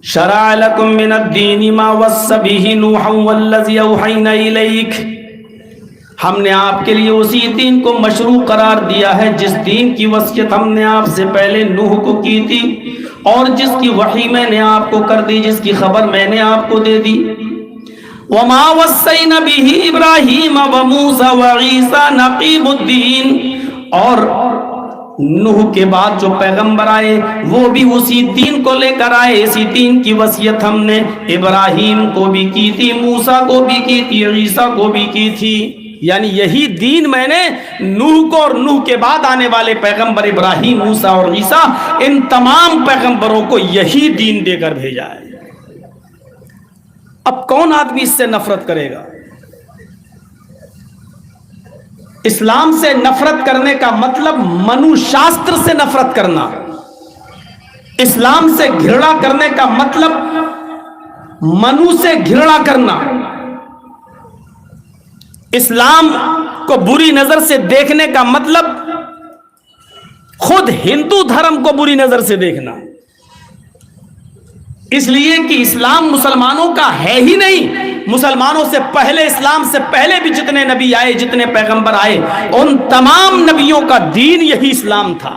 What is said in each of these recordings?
شرع لکم من الدین ما وصى به نوحا والذی اوحینا الیک، ہم نے آپ کے لیے اسی دین کو مشروع قرار دیا ہے جس دین کی وصیت ہم نے آپ سے پہلے نوح کو کی تھی اور جس کی وحی میں نے آپ کو کر دی، جس کی خبر میں نے آپ کو دے دی۔ وما وصینا به ابراہیم وموسیٰ وعیسیٰ نقیب الدین، اور نوح کے بعد جو پیغمبر آئے وہ بھی اسی دین کو لے کر آئے، اسی دین کی وصیت ہم نے ابراہیم کو بھی کی تھی، موسیٰ کو بھی کی تھی، عیسیٰ کو بھی کی تھی۔ یعنی یہی دین میں نے نوح کو اور نوح کے بعد آنے والے پیغمبر ابراہیم، موسیٰ اور عیسیٰ، ان تمام پیغمبروں کو یہی دین دے کر بھیجا ہے۔ اب کون آدمی اس سے نفرت کرے گا؟ اسلام سے نفرت کرنے کا مطلب منو شاستر سے نفرت کرنا، اسلام سے گھرنا کرنے کا مطلب منو سے گھرنا کرنا، اسلام کو بری نظر سے دیکھنے کا مطلب خود ہندو دھرم کو بری نظر سے دیکھنا، اس لیے کہ اسلام مسلمانوں کا ہے ہی نہیں۔ مسلمانوں سے پہلے، اسلام سے پہلے بھی جتنے نبی آئے، جتنے پیغمبر آئے، ان تمام نبیوں کا دین یہی اسلام تھا۔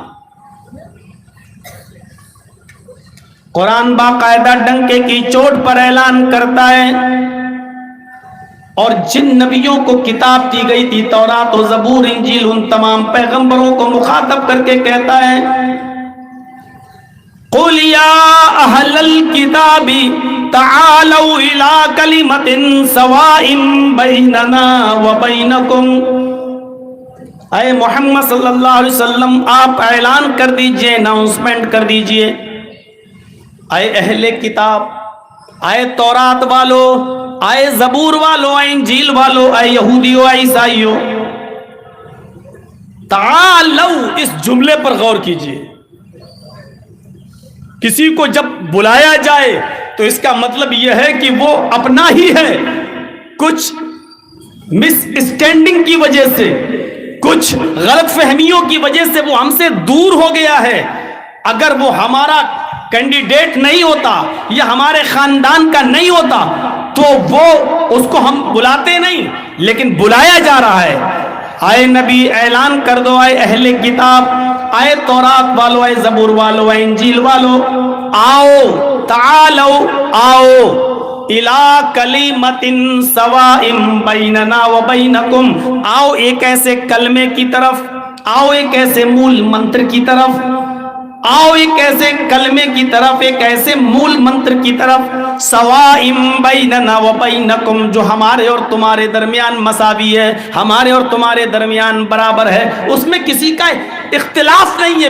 قرآن باقاعدہ ڈنکے کی چوٹ پر اعلان کرتا ہے، اور جن نبیوں کو کتاب دی گئی تھی، تورات و زبور، انجیل، ان تمام پیغمبروں کو مخاطب کر کے کہتا ہے، قُلْ يَا أَهْلَ الْكِتَابِ تَعَالَوْا إِلَىٰ كَلِمَةٍ سَوَاءٍ بَيْنَنَا وَبَيْنَكُمْ، اے محمد صلی اللہ علیہ وسلم آپ اعلان کر دیجئے، اناؤنسمنٹ کر دیجئے، اے اہل کتاب، اے تورات والو، اے زبور والو، اے انجیل والو، اے یہودیو، اے عیسائیو، تعالو، اس جملے پر غور کیجئے۔ کسی کو جب بلایا جائے تو اس کا مطلب یہ ہے کہ وہ اپنا ہی ہے، کچھ مس اسٹینڈنگ کی وجہ سے، کچھ غلط فہمیوں کی وجہ سے وہ ہم سے دور ہو گیا ہے۔ اگر وہ ہمارا کینڈیڈیٹ نہیں ہوتا یا ہمارے خاندان کا نہیں ہوتا تو وہ اس کو ہم بلاتے نہیں، لیکن بلایا جا رہا ہے۔ اے نبی اعلان کر دو، اے اہل کتاب، اے تورات والو، اے زبور والو، اے انجیل والو، آؤ، تعالو، آؤ، اِلَىٰ کَلِمَةٍ سَوَاءٍ بَيْنَنَا وَبَيْنَكُمْ، آؤ ایک ایسے کلمے کی طرف، آؤ ایک ایسے مول منتر کی طرف، آؤ ایک ایسے کلمے کی طرف، ایک ایسے مول منتر کی طرف، سوائم بیننا وبینکم، جو ہمارے اور تمہارے درمیان مساوی ہے، ہمارے اور تمہارے درمیان برابر ہے، اس میں کسی کا اختلاف نہیں ہے،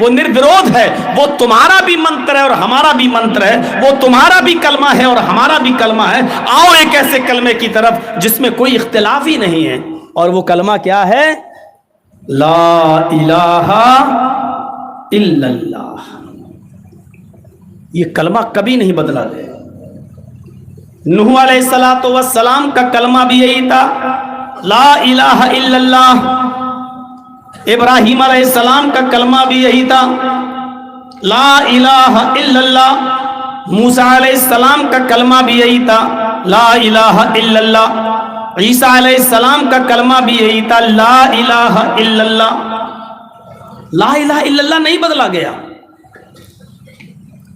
وہ نروود ہے، وہ تمہارا بھی منتر ہے اور ہمارا بھی منتر ہے، وہ تمہارا بھی کلمہ ہے اور ہمارا بھی کلمہ ہے، آؤ ایک ایسے کلمے کی طرف جس میں کوئی اختلاف ہی نہیں ہے۔ اور وہ کلمہ کیا ہے؟ لا الہ الا اللہ۔ یہ کلمہ کبھی نہیں بدلا ہے۔ نوح علیہ السلام کا کلمہ بھی یہی تھا، لا الہ الا اللہ۔ ابراہیم علیہ السلام کا کلمہ بھی یہی تھا، لا الہ الا اللہ۔ موسیٰ علیہ السلام کا کلمہ بھی یہی تھا، لا الہ الا اللہ۔ عیسیٰ علیہ السلام کا کلمہ بھی یہی تھا، لا الہ الا اللہ۔ لا الہ الا اللہ نہیں بدلا گیا۔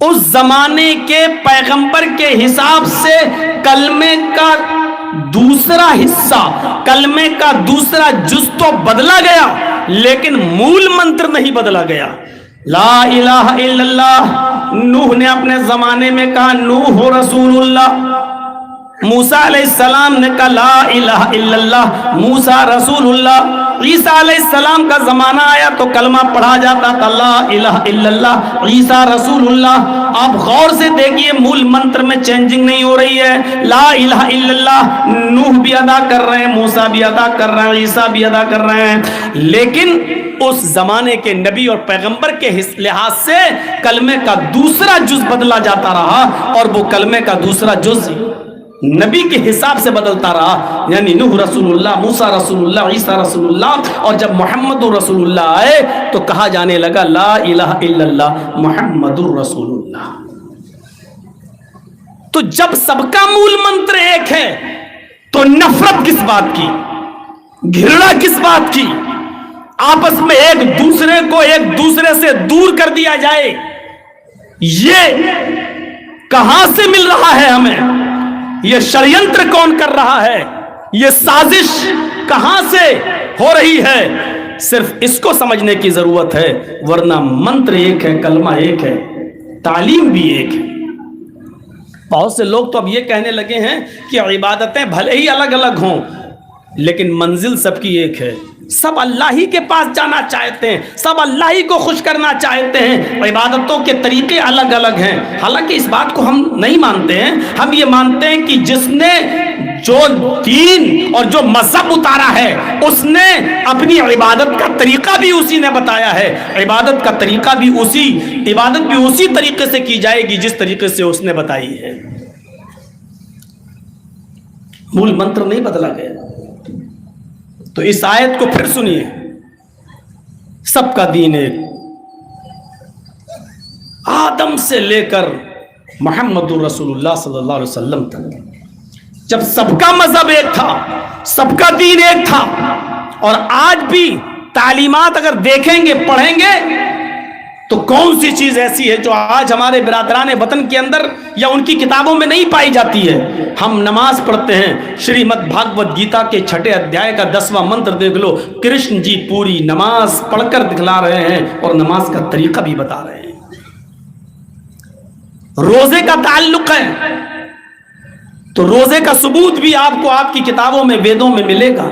اس زمانے کے پیغمبر کے حساب سے کلمے کا دوسرا حصہ، کلمے کا دوسرا جز تو بدلا گیا، لیکن مول منتر نہیں بدلا گیا۔ لا الہ الا اللہ نوح نے اپنے زمانے میں کہا نوح رسول اللہ، موسیٰ علیہ السلام نے کہا لا الہ الا اللہ موسیٰ رسول اللہ۔ عیسیٰ علیہ السلام کا زمانہ آیا تو کلمہ پڑھا جاتا تھا لا الہ الا اللہ عیسیٰ رسول اللہ۔ آپ غور سے دیکھیے مول منتر میں چینجنگ نہیں ہو رہی ہے، لا الہ الا اللہ نوح بھی ادا کر رہے ہیں، موسیٰ بھی ادا کر رہے ہیں، عیسیٰ بھی ادا کر رہے ہیں، لیکن اس زمانے کے نبی اور پیغمبر کے لحاظ سے کلمے کا دوسرا جز بدلا جاتا رہا، اور وہ کلمے کا دوسرا جز نبی کے حساب سے بدلتا رہا، یعنی نوح رسول اللہ، موسیٰ رسول اللہ، عیسیٰ رسول اللہ، اور جب محمد رسول اللہ آئے تو کہا جانے لگا لا الہ الا اللہ محمد رسول اللہ۔ تو جب سب کا مول منتر ایک ہے تو نفرت کس بات کی, گھرنا کس بات کی, آپس میں ایک دوسرے سے دور کر دیا جائے, یہ کہاں سے مل رہا ہے ہمیں؟ یہ شڑینتر کون کر رہا ہے؟ یہ سازش کہاں سے ہو رہی ہے؟ صرف اس کو سمجھنے کی ضرورت ہے, ورنہ منتر ایک ہے, کلمہ ایک ہے, تعلیم بھی ایک ہے. بہت سے لوگ تو اب یہ کہنے لگے ہیں کہ عبادتیں بھلے ہی الگ الگ ہوں لیکن منزل سب کی ایک ہے, سب اللہ ہی کے پاس جانا چاہتے ہیں, سب اللہ ہی کو خوش کرنا چاہتے ہیں, عبادتوں کے طریقے الگ الگ ہیں. حالانکہ اس بات کو ہم نہیں مانتے ہیں. ہم یہ مانتے ہیں کہ جس نے جو دین اور جو مذہب اتارا ہے اس نے اپنی عبادت کا طریقہ بھی اسی نے بتایا ہے. عبادت کا طریقہ بھی عبادت بھی اسی طریقے سے کی جائے گی جس طریقے سے اس نے بتائی ہے. مول منتر نہیں بدلا گیا. تو اس آیت کو پھر سنیے, سب کا دین ایک, آدم سے لے کر محمد رسول اللہ صلی اللہ علیہ وسلم تک, جب سب کا مذہب ایک تھا, سب کا دین ایک تھا, اور آج بھی تعلیمات اگر دیکھیں گے پڑھیں گے تو کون سی چیز ایسی ہے جو آج ہمارے برادران وطن کے اندر یا ان کی کتابوں میں نہیں پائی جاتی ہے؟ ہم نماز پڑھتے ہیں, شریمد بھاگوت گیتا کے 6 ادھیائے کا 10واں منتر دیکھ لو, کرشن جی پوری نماز پڑھ کر دکھلا رہے ہیں اور نماز کا طریقہ بھی بتا رہے ہیں. روزے کا تعلق ہے تو روزے کا ثبوت بھی آپ کو آپ کی کتابوں میں, ویدوں میں ملے گا.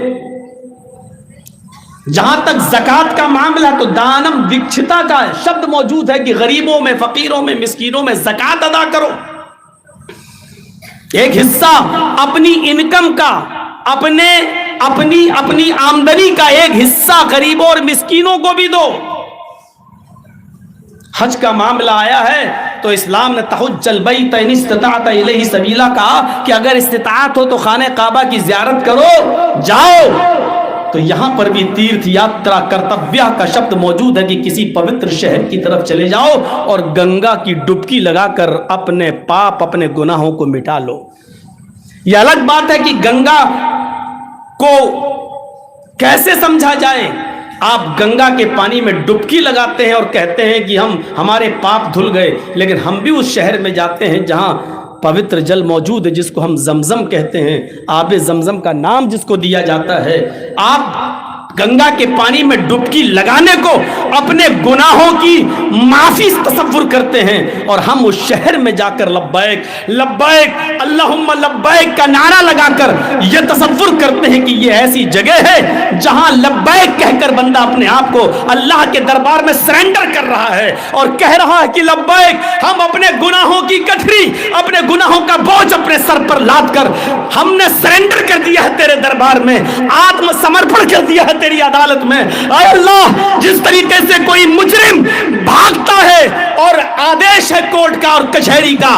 جہاں تک زکوٰۃ کا معاملہ تو دانم وکچھتا کا شبد موجود ہے کہ غریبوں میں, فقیروں میں, مسکینوں میں زکوٰۃ ادا کرو. ایک حصہ اپنی انکم کا, اپنی آمدنی کا ایک حصہ غریبوں اور مسکینوں کو بھی دو. حج کا معاملہ آیا ہے تو اسلام نے تحج البیت ان استطعت الیہ سبیلا کہا کہ اگر استطاعت ہو تو خانہ کعبہ کی زیارت کرو, جاؤ. تو یہاں پر بھی تیرتھ یاترا کرتویہ کا شبد موجود ہے کہ کسی پوتر شہر کی طرف چلے جاؤ اور گنگا کی ڈبکی لگا کر اپنے پاپ, اپنے گناہوں کو مٹا لو. یہ الگ بات ہے کہ گنگا کو کیسے سمجھا جائے. آپ گنگا کے پانی میں ڈبکی لگاتے ہیں اور کہتے ہیں کہ ہمارے پاپ دھل گئے, لیکن ہم بھی اس شہر میں جاتے ہیں جہاں پوتر جل موجود ہے جس کو ہم زمزم کہتے ہیں, آب زمزم کا نام جس کو دیا جاتا ہے. آپ گنگا کے پانی میں ڈبکی لگانے کو اپنے گناہوں کی معافی تصور کرتے ہیں, اور ہم اس شہر میں جا کر لبیک لبیک اللہم لبیک کا نعرہ لگا کر یہ تصور کرتے ہیں کہ یہ ایسی جگہ ہے جہاں لبیک کہہ کر بندہ اپنے آپ کو اللہ کے دربار میں سرنڈر کر رہا ہے اور کہہ رہا ہے کہ لبیک. ہم اپنے گناہوں کی گٹھری, اپنے گناہوں کا بوجھ اپنے سر پر لاد کر ہم نے سرنڈر کر دیا ہے تیرے دربار میں, آتم سمرپن کر دیا ہے تیری عدالت میں. اے اللہ, جس طریقے سے کوئی مجرم بھاگتا ہے اور آدیش ہے کورٹ کا اور کچہری کا,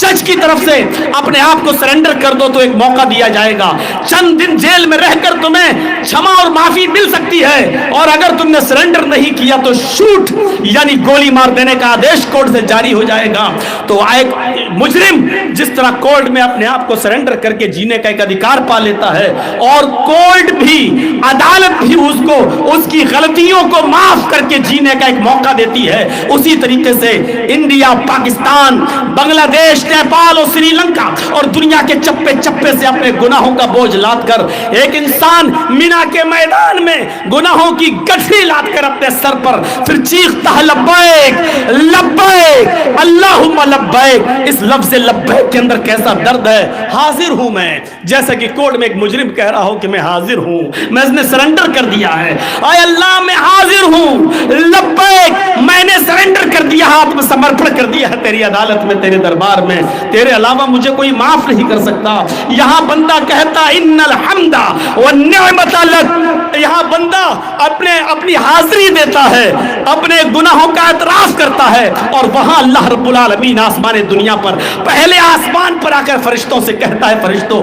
جج کی طرف سے اپنے آپ کو سرنڈر کر دو تو ایک موقع دیا جائے گا. چند دن جیل میں رہ کر تمہیں چھما اور معافی مل سکتی ہے, اور اگر تم نے سرنڈر نہیں کیا تو شوٹ یعنی گولی مار دینے کا آدیش کورٹ سے جاری ہو جائے گا. تو ایک مجرم جس طرح کورٹ میں اپنے آپ کو سرنڈر کر کے جینے کا ایک ادھیکار پا لیتا ہے, اور کورٹ بھی, عدالت بھی اس کو اس کی غلطیوں کو معاف کر کے جینے کا ایک موقع دیتی ہے, اسی طریقے سے انڈیا, پاکستان, بنگلہ دیش, نیپال اور سری لنکا اور دنیا کے چپے چپے سے اپنے گناہوں کا بوجھ لاد کر ایک انسان مینا کے میدان میں گناہوں کی گٹھری لاد کر اپنے سر پر پھر چیختا ہے لبیک لبیک اللہم لبیک. اس لفظ لبیک کے اندر کیسا درد ہے. حاضر ہوں میں, جیسا کہ کورٹ میں ایک مجرم کہہ رہا ہو کہ میں حاضر ہوں, میں اس نے سرنڈر کر دیا ہے. اے اللہ, میں حاضر ہوں, لبیک, میں نے سرنڈر کر دیا, آتم سمرپن کر دیا ہے تیری عدالت میں, تیرے دربار میں. تیرے علاوہ مجھے کوئی معاف نہیں کر سکتا. یہاں بندہ کہتا ان الحمد والنعمت لک, یہاں بندہ اپنی حاضری دیتا ہے, اپنے گناہوں کا اعتراف کرتا ہے, اور وہاں اللہ رب العالمین آسمان دنیا پر پہلے آسمان پر آ کر فرشتوں سے کہتا ہے, فرشتوں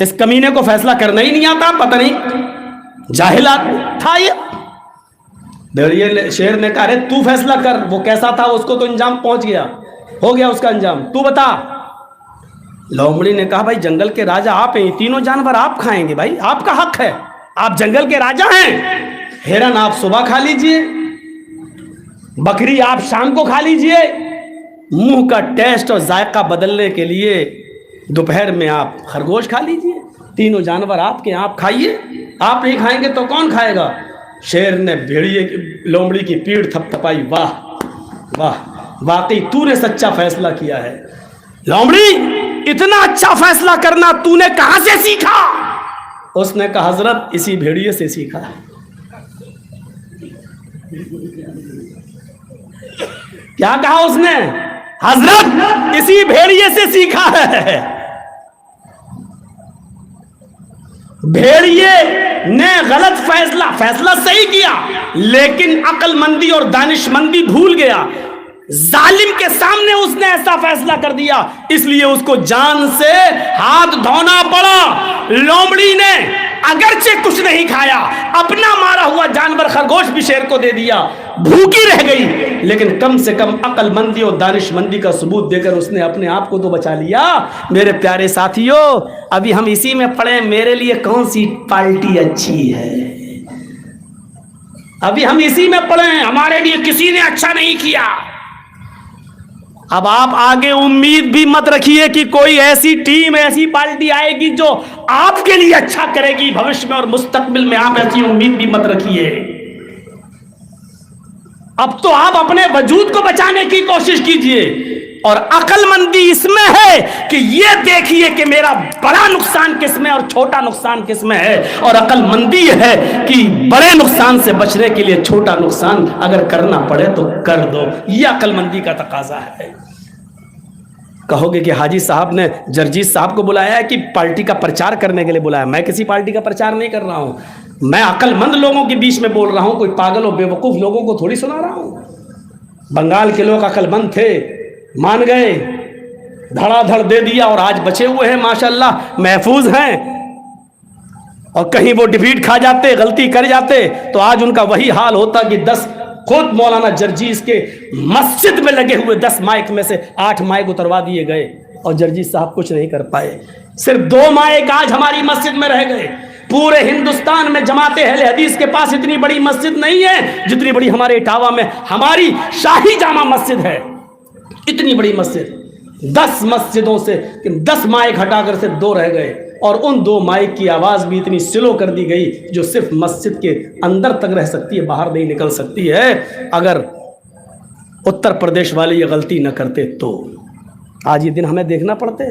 اس کمینے کو فیصلہ کرنا ہی نہیں آتا, پتہ نہیں جاہل تھا یہ. بھیڑیے شیر نے کہا رے تو فیصلہ کر, وہ کیسا تھا, اس کو تو انجام پہنچ گیا, ہو گیا اس کا انجام, تو بتا. لومڑی نے کہا بھائی جنگل کے راجا آپ ہیں, تینوں جانور آپ کھائیں گے بھائی, آپ کا حق ہے, آپ جنگل کے راجا ہیں. ہرن آپ صبح کھا لیجئے, بکری آپ شام کو کھا لیجئے, منہ کا ٹیسٹ اور ذائقہ بدلنے کے لیے دوپہر میں آپ خرگوش کھا لیجئے. تینوں جانور آپ کے, آپ کھائیے, آپ نہیں کھائیں گے تو کون کھائے گا. شیر نے بھیڑیے لومڑی کی پیٹھ تھپ تھپائی, واہ واہ واقعی تو نے سچا فیصلہ کیا ہے. لومڑی اتنا اچھا فیصلہ کرنا تو نے کہاں سے سیکھا؟ اس نے کہا حضرت اسی بھیڑیے سے سیکھا. کیا کہا اس نے؟ حضرت اسی بھیڑیے سے سیکھا ہے. بھیڑیے نے غلط فیصلہ صحیح کیا, لیکن عقل مندی اور دانش مندی بھول گیا. ظالم کے سامنے اس نے ایسا فیصلہ کر دیا, اس لیے اس کو جان سے ہاتھ دھونا پڑا. لومڑی نے اگرچہ کچھ نہیں کھایا, اپنا مارا ہوا جانور خرگوش بھی شیر کو دے دیا, بھوکی رہ گئی, لیکن کم سے کم عقل مندی اور دانش مندی کا ثبوت دے کر اس نے اپنے آپ کو تو بچا لیا. میرے پیارے ساتھیوں, ابھی ہم اسی میں پڑھیں میرے لیے کون سی پارٹی اچھی ہے. ابھی ہم اسی میں پڑھیں ہمارے لیے کسی نے اچھا نہیں کیا. اب آپ آگے امید بھی مت رکھیے کہ کوئی ایسی ٹیم, ایسی پارٹی آئے گی جو آپ کے لیے اچھا کرے گی بھوشیہ میں اور مستقبل میں. آپ ایسی امید بھی مت رکھیے. اب تو آپ اپنے وجود کو بچانے کی کوشش کیجئے, اور عقل مندی اس میں ہے کہ یہ دیکھیے کہ میرا بڑا نقصان کس میں اور چھوٹا نقصان کس میں ہے, اور عقل مندی ہے کہ بڑے نقصان سے بچنے کے لیے چھوٹا نقصان اگر کرنا پڑے تو کر دو. یہ عقل مندی کا تقاضا ہے. کہو گے کہ حاجی صاحب نے جرجیت صاحب کو بلایا ہے کہ پارٹی کا پرچار کرنے کے لیے بلایا. میں کسی پارٹی کا پرچار نہیں کر رہا ہوں, میں عقل مند لوگوں کے بیچ میں بول رہا ہوں, کوئی پاگل اور بے وقوف لوگوں کو تھوڑی سنا رہا ہوں. بنگال کے لوگ عقل مند تھے, مان گئے, دھڑا دھڑ دے دیا, اور آج بچے ہوئے ہیں ماشاءاللہ, محفوظ ہیں. اور کہیں وہ ڈیفیٹ کھا جاتے, غلطی کر جاتے, تو آج ان کا وہی حال ہوتا کہ 10 خود مولانا جرجیس کے مسجد میں لگے ہوئے 10 مائک میں سے 8 مائک اتروا دیے گئے, اور جرجیس صاحب کچھ نہیں کر پائے. صرف 2 مائک آج ہماری مسجد میں رہ گئے. پورے ہندوستان میں جماعت اہل حدیث کے پاس اتنی بڑی مسجد نہیں ہے جتنی بڑی ہمارے اٹاوا میں ہماری شاہی جامع مسجد ہے. اتنی بڑی مسجد, 10 مسجدوں سے 10 مائک ہٹا کر صرف 2 رہ گئے, اور ان 2 مائک کی آواز بھی اتنی سلو کر دی گئی جو صرف مسجد کے اندر تک رہ سکتی ہے, باہر نہیں نکل سکتی ہے. اگر اتر پردیش والے یہ غلطی نہ کرتے تو آج یہ دن ہمیں دیکھنا پڑتے.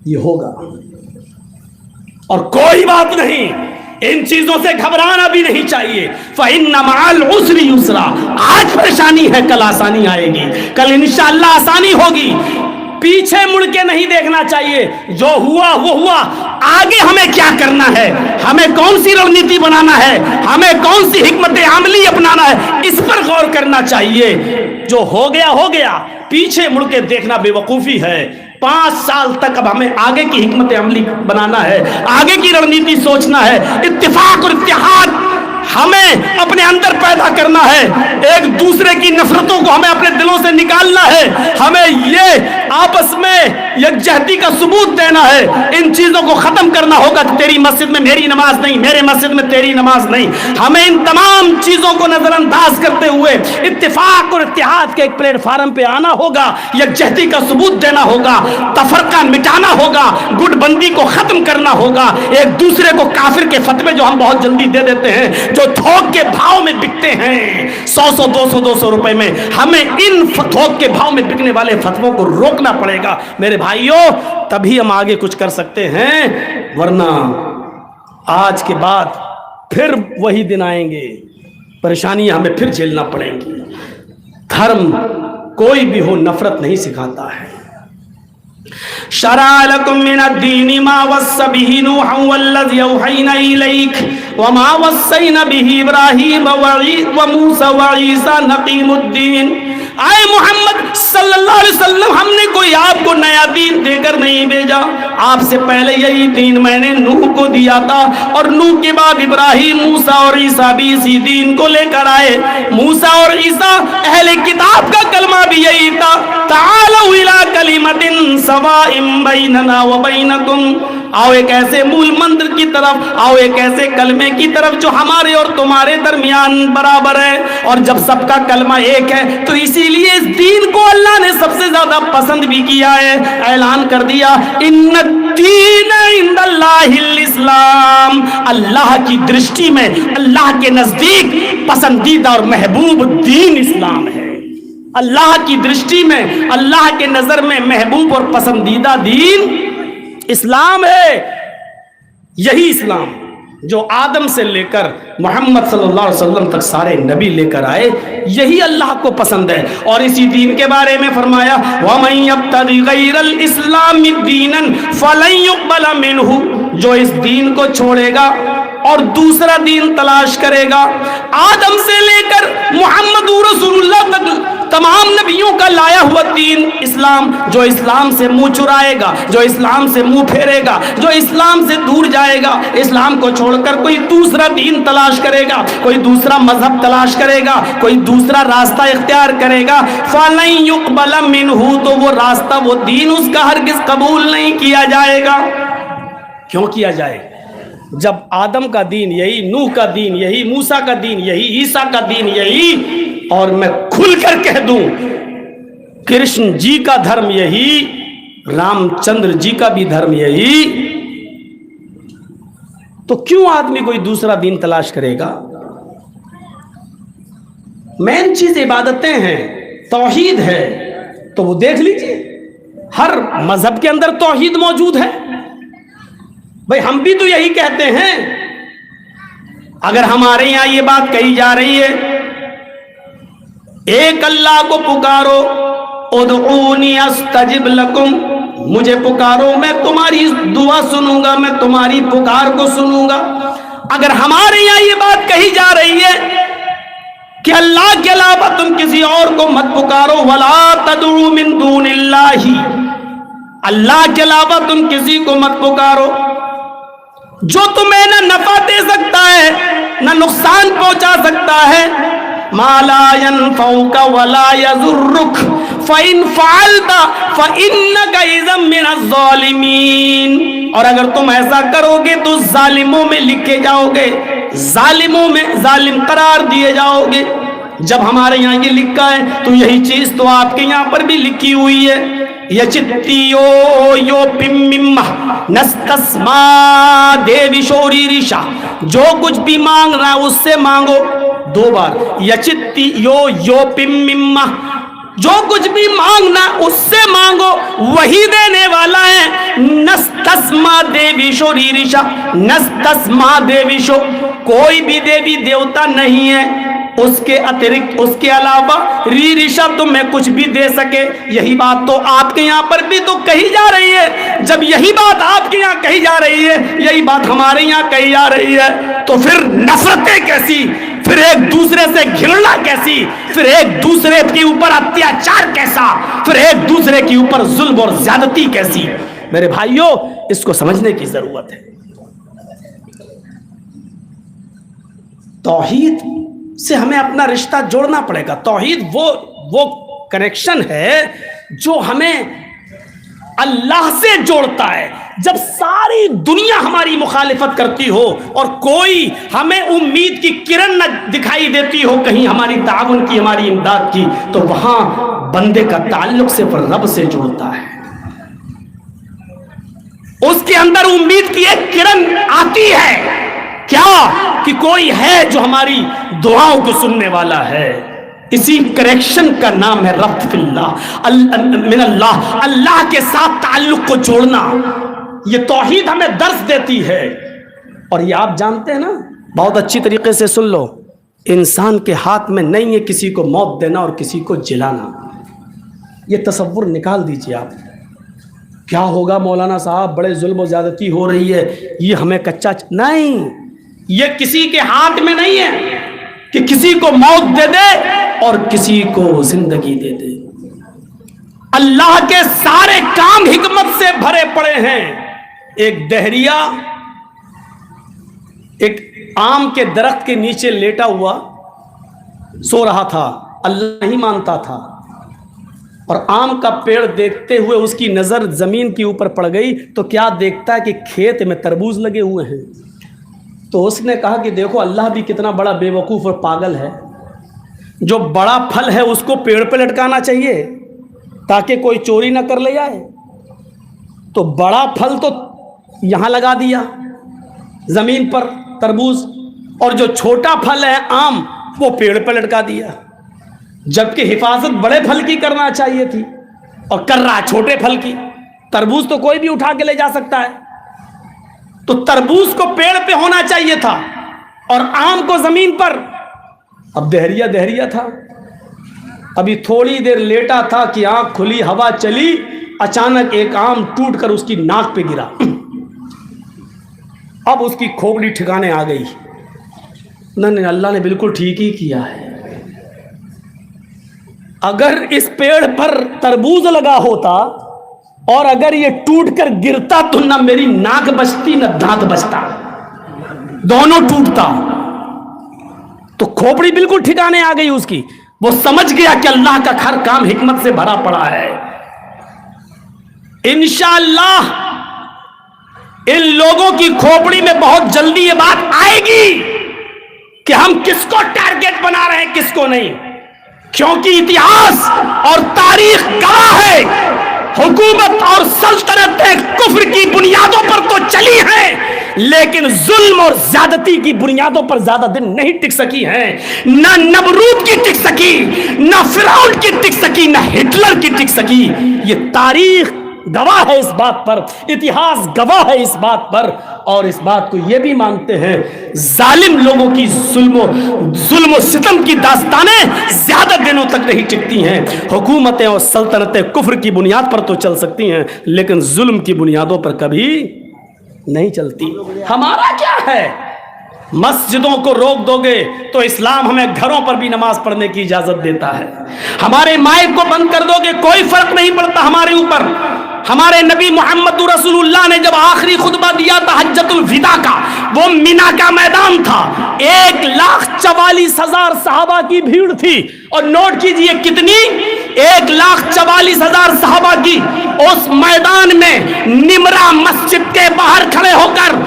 یہ ہوگا, اور کوئی بات نہیں, ان چیزوں سے گھبرانا بھی نہیں چاہیے. فَإِنَّ مَعَ الْعُسْرِ يُسْرًا, آج پریشانی ہے کل آسانی آئے گی, کل انشاءاللہ آسانی ہوگی. پیچھے مڑ کے نہیں دیکھنا چاہیے, جو ہوا وہ ہوا, آگے ہمیں کیا کرنا ہے, ہمیں کون سی رونیتی بنانا ہے, ہمیں کون سی حکمت عملی اپنانا ہے, اس پر غور کرنا چاہیے. جو ہو گیا, پیچھے مڑ کے دیکھنا بے وقوفی ہے. 5 سال تک اب ہمیں آگے کی حکمت عملی بنانا ہے, آگے کی رونیتی سوچنا ہے. اتفاق اور اتحاد ہمیں اپنے اندر پیدا کرنا ہے, ایک دوسرے کی نفرتوں کو ہمیں اپنے دلوں سے نکالنا ہے, ہمیں یہ آپس میں یکجہتی کا ثبوت دینا ہے. ان چیزوں کو ختم کرنا ہوگا کہ تیری مسجد میں میری نماز نہیں, میرے مسجد میں تیری نماز نہیں. ہمیں ان تمام چیزوں کو نظر انداز کرتے ہوئے اتفاق اور اتحاد کے ایک پلیٹ فارم پہ آنا ہوگا, یکجہتی کا ثبوت دینا ہوگا, تفرقہ مٹانا ہوگا, گٹ بندی کو ختم کرنا ہوگا. ایک دوسرے کو کافر کے فتوے جو ہم بہت جلدی دے دیتے ہیں, جو تھوک کے بھاؤ میں بکتے ہیں 100 200 روپے میں, ہمیں ان تھوک کے بھاؤ میں بکنے والے فتووں کو روکنا پڑے گا میرے بھائیوں, تبھی ہم آگے کچھ کر سکتے ہیں. ورنہ آج کے بعد پھر وہی دن آئیں گے, پریشانیاں ہمیں پھر جھیلنا پڑیں گی. دھرم کوئی بھی ہو نفرت نہیں سکھاتا ہے. شرع لكم من الدين ما وصى به نوحا والذي أوحينا إليك وما وصينا به إبراهيم وموسى وعيسى نقيم الدين. آئے محمد صلی اللہ علیہ وسلم, ہم نے کوئی آپ کو نیا دین دے کر نہیں بھیجا, آپ سے پہلے یہی دین میں نے نوح کو دیا تھا، اور نوح کے بعد ابراہیم، موسیٰ اور عیسیٰ بھی اسی دین کو لے کر آئے۔ موسیٰ اور عیسیٰ اہل کتاب کا کلمہ بھی یہی تھا، تعالوا الی کلمۃ سواء بیننا وبینکم، آؤ ایک ایسے مول منتر کی طرف، آؤ ایک ایسے کلمے کی طرف جو ہمارے اور تمہارے درمیان برابر ہے۔ اور جب سب کا کلمہ ایک ہے تو اسی لیے اس دین کو اللہ نے سب سے زیادہ پسند بھی کیا ہے، اعلان کر دیا ان الدین عند اللہ الاسلام، اللہ کی درشٹی میں، اللہ کے نزدیک پسندیدہ اور محبوب دین اسلام ہے۔ اللہ کی درشٹی میں، اللہ کے نظر میں محبوب اور پسندیدہ دین اسلام ہے۔ یہی اسلام جو آدم سے لے کر محمد صلی اللہ علیہ وسلم تک سارے نبی لے کر آئے، یہی اللہ کو پسند ہے۔ اور اسی دین کے بارے میں فرمایا وَمَن يَبْتَغِ غَيْرَ الْإِسْلَامِ دِينًا فَلَن يُقْبَلَ مِنْهُ، جو اس دین کو چھوڑے گا اور دوسرا دین تلاش کرے گا، آدم سے لے کر محمد رسول اللہ تک تمام نبیوں کا لایا ہوا دین اسلام، جو اسلام سے منہ چرائے گا، جو اسلام سے منہ پھیرے گا، جو اسلام سے دور جائے گا، اسلام کو چھوڑ کر کوئی دوسرا دین تلاش کرے گا، کوئی دوسرا مذہب تلاش کرے گا، کوئی دوسرا راستہ اختیار کرے گا، فَلَن يُقْبَلَ مِنْهُ، تو وہ راستہ، وہ دین اس کا ہرگز قبول نہیں کیا جائے گا۔ کیوں کیا جائے گا؟ جب آدم کا دین یہی، نوح کا دین یہی، موسیٰ کا دین یہی، عیسیٰ کا دین یہی، اور میں کھل کر کہہ دوں کرشن جی کا دھرم یہی، رام چندر جی کا بھی دھرم یہی، تو کیوں آدمی کوئی دوسرا دین تلاش کرے گا؟ مین چیز عبادتیں ہیں، توحید ہے، تو وہ دیکھ لیجئے ہر مذہب کے اندر توحید موجود ہے۔ بھئی ہم بھی تو یہی کہتے ہیں، اگر ہمارے یہاں یہ بات کہی جا رہی ہے ایک اللہ کو پکارو، ادعونی استجب لکم، مجھے پکارو میں تمہاری دعا سنوں گا، میں تمہاری پکار کو سنوں گا، اگر ہمارے یہاں یہ بات کہی جا رہی ہے کہ اللہ کے علاوہ تم کسی اور کو مت پکارو، ولا تدعوا من دون اللہ، اللہ کے علاوہ تم کسی کو مت پکارو جو تمہیں نہ نفع دے سکتا ہے نہ نقصان پہنچا سکتا ہے، ما لا ينفعك ولا يضرك فإن فعلت فإنك إذا من الظالمین، اور اگر تم ایسا کرو گے تو ظالموں میں لکھے جاؤ گے، ظالموں میں ظالم قرار دیے جاؤ گے۔ جب ہمارے یہاں یہ لکھا ہے تو یہی چیز تو آپ کے یہاں پر بھی لکھی ہوئی ہے، یچتیو یو پممہ نستسما دیوی شوری ریشا، جو کچھ بھی مانگ رہا ہے اس سے مانگو، دو بار یچتیو یو پممہ، جو کچھ بھی مانگنا اس سے مانگو، وہی دینے والا ہے۔ نستسما دیوی شوری ریشا، نستسما دیوی شو، کوئی بھی دیوی دیوتا نہیں ہے اس کے اترکت، اس کے علاوہ ری رشا تمہیں کچھ بھی دے سکے۔ یہی بات تو آپ کے یہاں پر بھی تو کہی جا رہی ہے۔ جب یہی بات آپ کے یہاں کہی جا رہی ہے، یہی بات ہمارے یہاں کہی جا رہی ہے، تو پھر نفرتیں کیسی، پھر ایک دوسرے سے گھرنا کیسی، پھر ایک دوسرے کے اوپر اتیاچار کیسا، پھر ایک دوسرے کے اوپر ظلم اور زیادتی کیسی؟ میرے بھائیوں، اس کو سمجھنے کی ضرورت ہے۔ توحید سے ہمیں اپنا رشتہ جوڑنا پڑے گا۔ توحید وہ کنیکشن ہے جو ہمیں اللہ سے جوڑتا ہے۔ جب ساری دنیا ہماری مخالفت کرتی ہو اور کوئی ہمیں امید کی کرن نہ دکھائی دیتی ہو کہیں ہماری تعاون کی، ہماری امداد کی، تو وہاں بندے کا تعلق صرف رب سے جڑتا ہے۔ اس کے اندر امید کی ایک کرن آتی ہے، کیا کہ کوئی ہے جو ہماری دعاؤں کو سننے والا ہے۔ اسی کریکشن کا نام ہے ربط فی اللہ، من اللہ، اللہ کے ساتھ تعلق کو جوڑنا۔ یہ توحید ہمیں درس دیتی ہے۔ اور یہ آپ جانتے ہیں نا، بہت اچھی طریقے سے سن لو، انسان کے ہاتھ میں نہیں ہے کسی کو موت دینا اور کسی کو جلانا۔ یہ تصور نکال دیجئے آپ، کیا ہوگا مولانا صاحب، بڑے ظلم و زیادتی ہو رہی ہے، یہ ہمیں کچا نہیں، یہ کسی کے ہاتھ میں نہیں ہے کہ کسی کو موت دے دے اور کسی کو زندگی دے دے۔ اللہ کے سارے کام حکمت سے بھرے پڑے ہیں. ایک دہریہ ایک آم کے درخت کے نیچے لیٹا ہوا سو رہا تھا, اللہ نہیں مانتا تھا, اور آم کا پیڑ دیکھتے ہوئے اس کی نظر زمین کے اوپر پڑ گئی تو کیا دیکھتا ہے کہ کھیت میں تربوز لگے ہوئے ہیں. تو اس نے کہا کہ دیکھو اللہ بھی کتنا بڑا بے وقوف اور پاگل ہے, جو بڑا پھل ہے اس کو پیڑ پہ لٹکانا چاہیے تاکہ کوئی چوری نہ کر لے جائے, تو بڑا پھل تو یہاں لگا دیا زمین پر تربوز, اور جو چھوٹا پھل ہے آم وہ پیڑ پہ لٹکا دیا, جبکہ حفاظت بڑے پھل کی کرنا چاہیے تھی اور کر رہا ہے چھوٹے پھل کی. تربوز تو کوئی بھی اٹھا کے لے جا سکتا ہے, تو تربوز کو پیڑ پہ ہونا چاہیے تھا اور آم کو زمین پر. اب دہریہ تھا, ابھی تھوڑی دیر لیٹا تھا کہ آنکھ کھلی, ہوا چلی, اچانک ایک آم ٹوٹ کر اس کی ناک پہ گرا. اب اس کی کھوپڑی ٹھکانے آ گئی. نہیں, اللہ نے بالکل ٹھیک ہی کیا ہے. اگر اس پیڑ پر تربوز لگا ہوتا اور اگر یہ ٹوٹ کر گرتا تو نہ میری ناک بچتی نہ دانت بچتا, دونوں ٹوٹتا. تو کھوپڑی بالکل ٹھکانے آ گئی اس کی. وہ سمجھ گیا کہ اللہ کا ہر کام حکمت سے بھرا پڑا ہے. انشاءاللہ ان لوگوں کی کھوپڑی میں بہت جلدی یہ بات آئے گی کہ ہم کس کو ٹارگٹ بنا رہے ہیں کس کو نہیں, کیونکہ اتہاس اور تاریخ گواہ ہے حکومت اور سلطنتیں کفر کی بنیادوں پر تو چلی ہیں لیکن ظلم اور زیادتی کی بنیادوں پر زیادہ دن نہیں ٹک سکی ہیں. نہ نمرود کی ٹک سکی, نہ فرعون کی ٹک سکی, نہ ہٹلر کی ٹک سکی. یہ تاریخ گواہ ہے اس بات پر, اتہاس گواہ ہے اس بات پر, اور اس بات کو یہ بھی مانتے ہیں ظالم لوگوں کی ظلم و ستم کی داستانیں زیادہ دنوں تک نہیں ٹکتی ہیں. حکومتیں اور سلطنتیں کفر کی بنیاد پر تو چل سکتی ہیں لیکن ظلم کی بنیادوں پر کبھی نہیں چلتی. ہمارا کیا ہے, مسجدوں کو روک دو گے تو اسلام ہمیں گھروں پر بھی نماز پڑھنے کی اجازت دیتا ہے. ہمارے مائک کو بند کر دو گے کوئی فرق نہیں پڑتا ہمارے اوپر. ہمارے نبی محمد رسول اللہ نے جب آخری خطبہ دیا تھا حجۃ الوداع کا, وہ مینا کا میدان تھا, 1,44,000 صحابہ کی بھیڑ تھی, اور نوٹ کیجئے کتنی, 1,44,000 صحابہ کی. اس میدان میں نمرا مسجد کے باہر کھڑے ہو کر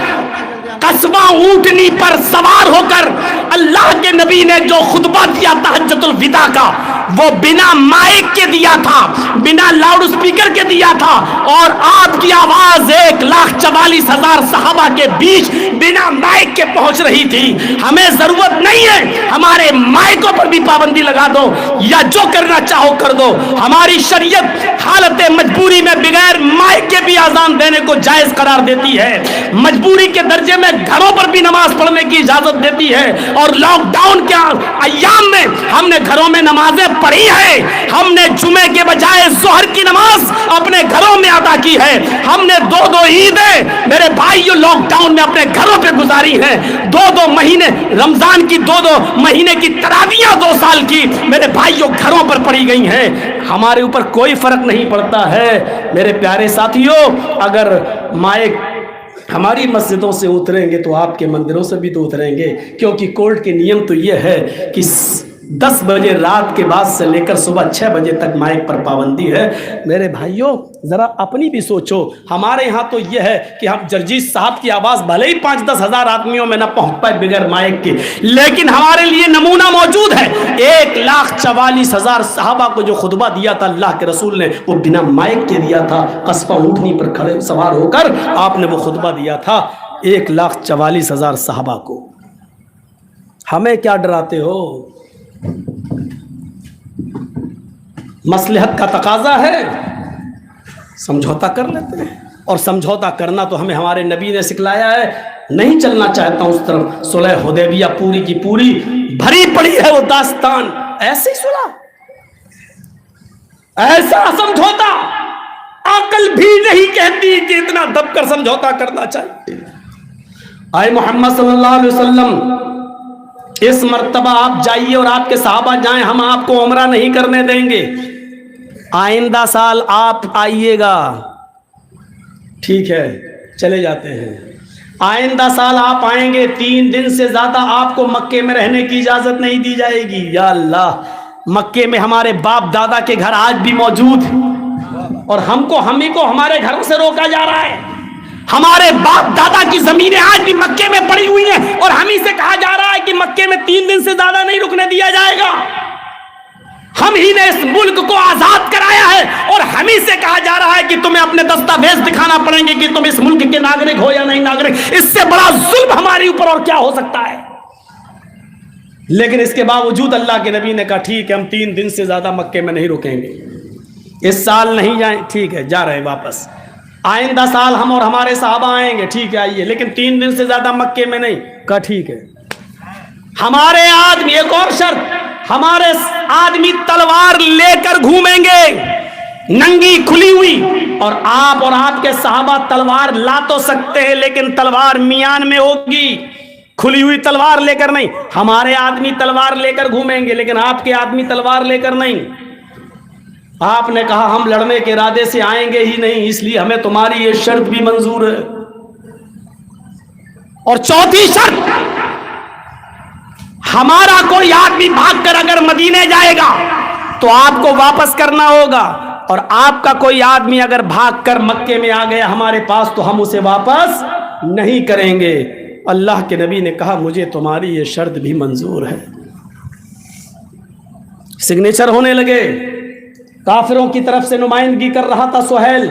قصبہ اونٹنی پر سوار ہو کر اللہ کے نبی نے جو خطبہ دیا تھا حجۃ الوداع کا, وہ بنا مائک کے دیا تھا, بنا لاؤڈ سپیکر کے دیا تھا, اور آپ کی آواز 1,44,000 صحابہ کے بیچ بنا مائک کے پہنچ رہی تھی. ہمیں ضرورت نہیں ہے ہمارے مائکوں پر بھی پابندی لگا دو یا جو کرنا چاہو کر دو. ہماری شریعت حالت مجبوری میں بغیر مائک کے بھی اذان دینے کو جائز قرار دیتی ہے. مجبوری کے درجے میں گھروں پر بھی نماز پڑھنے کی اجازت دیتی ہے, اور لاک ڈاؤن کے ایام میں ہم نے گھروں میں نمازیں پڑھی ہے. ہم نے جمعے کے بجائے ظہر کی نماز اپنے گھروں میں ادا کی ہے. ہم نے 2 عیدیں میرے بھائیوں لاک ڈاؤن میں اپنے گھروں پہ گزاری ہیں. 2 مہینے رمضان کی 2 مہینے کی تراویحیں 2 سال کی میرے بھائیوں گھروں پر پڑھی گئی ہیں. ہمارے اوپر کوئی فرق نہیں پڑتا ہے. میرے پیارے ساتھیوں, اگر مائک ہماری مسجدوں سے اتریں گے تو آپ کے مندروں سے بھی تو اتریں گے, کیونکہ کورٹ کے نیم تو یہ ہے کہ 10 بجے رات کے بعد سے لے کر صبح 6 بجے تک مائک پر پابندی ہے. میرے بھائیوں ذرا اپنی بھی سوچو. ہمارے ہاں تو یہ ہے کہ ہم جرجیت صاحب کی آواز بھلے ہی 5-10 ہزار آدمیوں میں نہ پہنچ پائے بغیر مائک کے, لیکن ہمارے لیے نمونہ موجود ہے. 1,44,000 صحابہ کو جو خطبہ دیا تھا اللہ کے رسول نے, وہ بنا مائک کے دیا تھا. قصبہ اونٹنی پر کھڑے سوار ہو کر آپ نے وہ خطبہ دیا تھا 1,44,000 صحابہ کو. ہمیں کیا ڈراتے ہو؟ مصلحت کا تقاضا ہے, سمجھوتا کر لیتے ہیں, اور سمجھوتا کرنا تو ہمیں ہمارے نبی نے سکھلایا ہے. نہیں چلنا چاہتا ہوں اس طرف. صلح حدیبیہ پوری کی پوری بھری پڑی ہے وہ داستان. ایسی صلح, ایسا سمجھوتا عقل بھی نہیں کہتی کہ اتنا دب کر سمجھوتا کرنا چاہیے. آئے محمد صلی اللہ علیہ وسلم, اس مرتبہ آپ جائیے اور آپ کے صحابہ جائیں, ہم آپ کو عمرہ نہیں کرنے دیں گے. آئندہ سال آپ آئیے گا, ٹھیک ہے چلے جاتے ہیں. آئندہ سال آپ آئیں گے 3 دن سے زیادہ آپ کو مکے میں رہنے کی اجازت نہیں دی جائے گی. یا اللہ، مکے میں ہمارے باپ دادا کے گھر آج بھی موجود ہیں اور ہم کو ہمارے گھروں سے روکا جا رہا ہے. ہمارے باپ دادا کی زمینیں آج بھی مکے میں پڑی ہوئی ہیں اور ہم ہی سے کہا جا رہا ہے کہ مکے میں 3 دن سے زیادہ نہیں رکنے دیا جائے گا. ہم ہی نے اس ملک کو آزاد کرایا ہے اور ہم ہی سے کہا جا رہا ہے کہ تمہیں اپنے دستاویز دکھانا پڑیں گے کہ تم اس ملک کے ناگرک ہو یا نہیں ناگرک. اس سے بڑا ظلم ہمارے اوپر اور کیا ہو سکتا ہے؟ لیکن اس کے باوجود اللہ کے نبی نے کہا ٹھیک ہے ہم 3 دن سے زیادہ مکے میں نہیں رکیں گے. اس سال نہیں جائیں، ٹھیک ہے جا رہے واپس. آئندہ سال ہم اور ہمارے صحابہ آئیں گے، ٹھیک ہے آئیے، لیکن 3 دن سے زیادہ مکے میں نہیں. کہا ٹھیک ہے. ہمارے آدمی، ایک اور شرط، ہمارے آدمی تلوار لے کر گھومیں گے ننگی کھلی ہوئی، اور آپ کے صحابہ تلوار لا تو سکتے ہیں لیکن تلوار میان میں ہوگی، کھلی ہوئی تلوار لے کر نہیں. ہمارے آدمی تلوار لے کر گھومیں گے لیکن آپ کے آدمی تلوار لے کر نہیں. آپ نے کہا ہم لڑنے کے ارادے سے آئیں گے ہی نہیں، اس لیے ہمیں تمہاری یہ شرط بھی منظور ہے. اور چوتھی شرط، ہمارا کوئی آدمی بھاگ کر اگر مدینے جائے گا تو آپ کو واپس کرنا ہوگا، اور آپ کا کوئی آدمی اگر بھاگ کر مکے میں آ گیا ہمارے پاس تو ہم اسے واپس نہیں کریں گے. اللہ کے نبی نے کہا مجھے تمہاری یہ شرط بھی منظور ہے. سگنیچر ہونے لگے. کافروں کی طرف سے نمائندگی کر رہا تھا سہیل،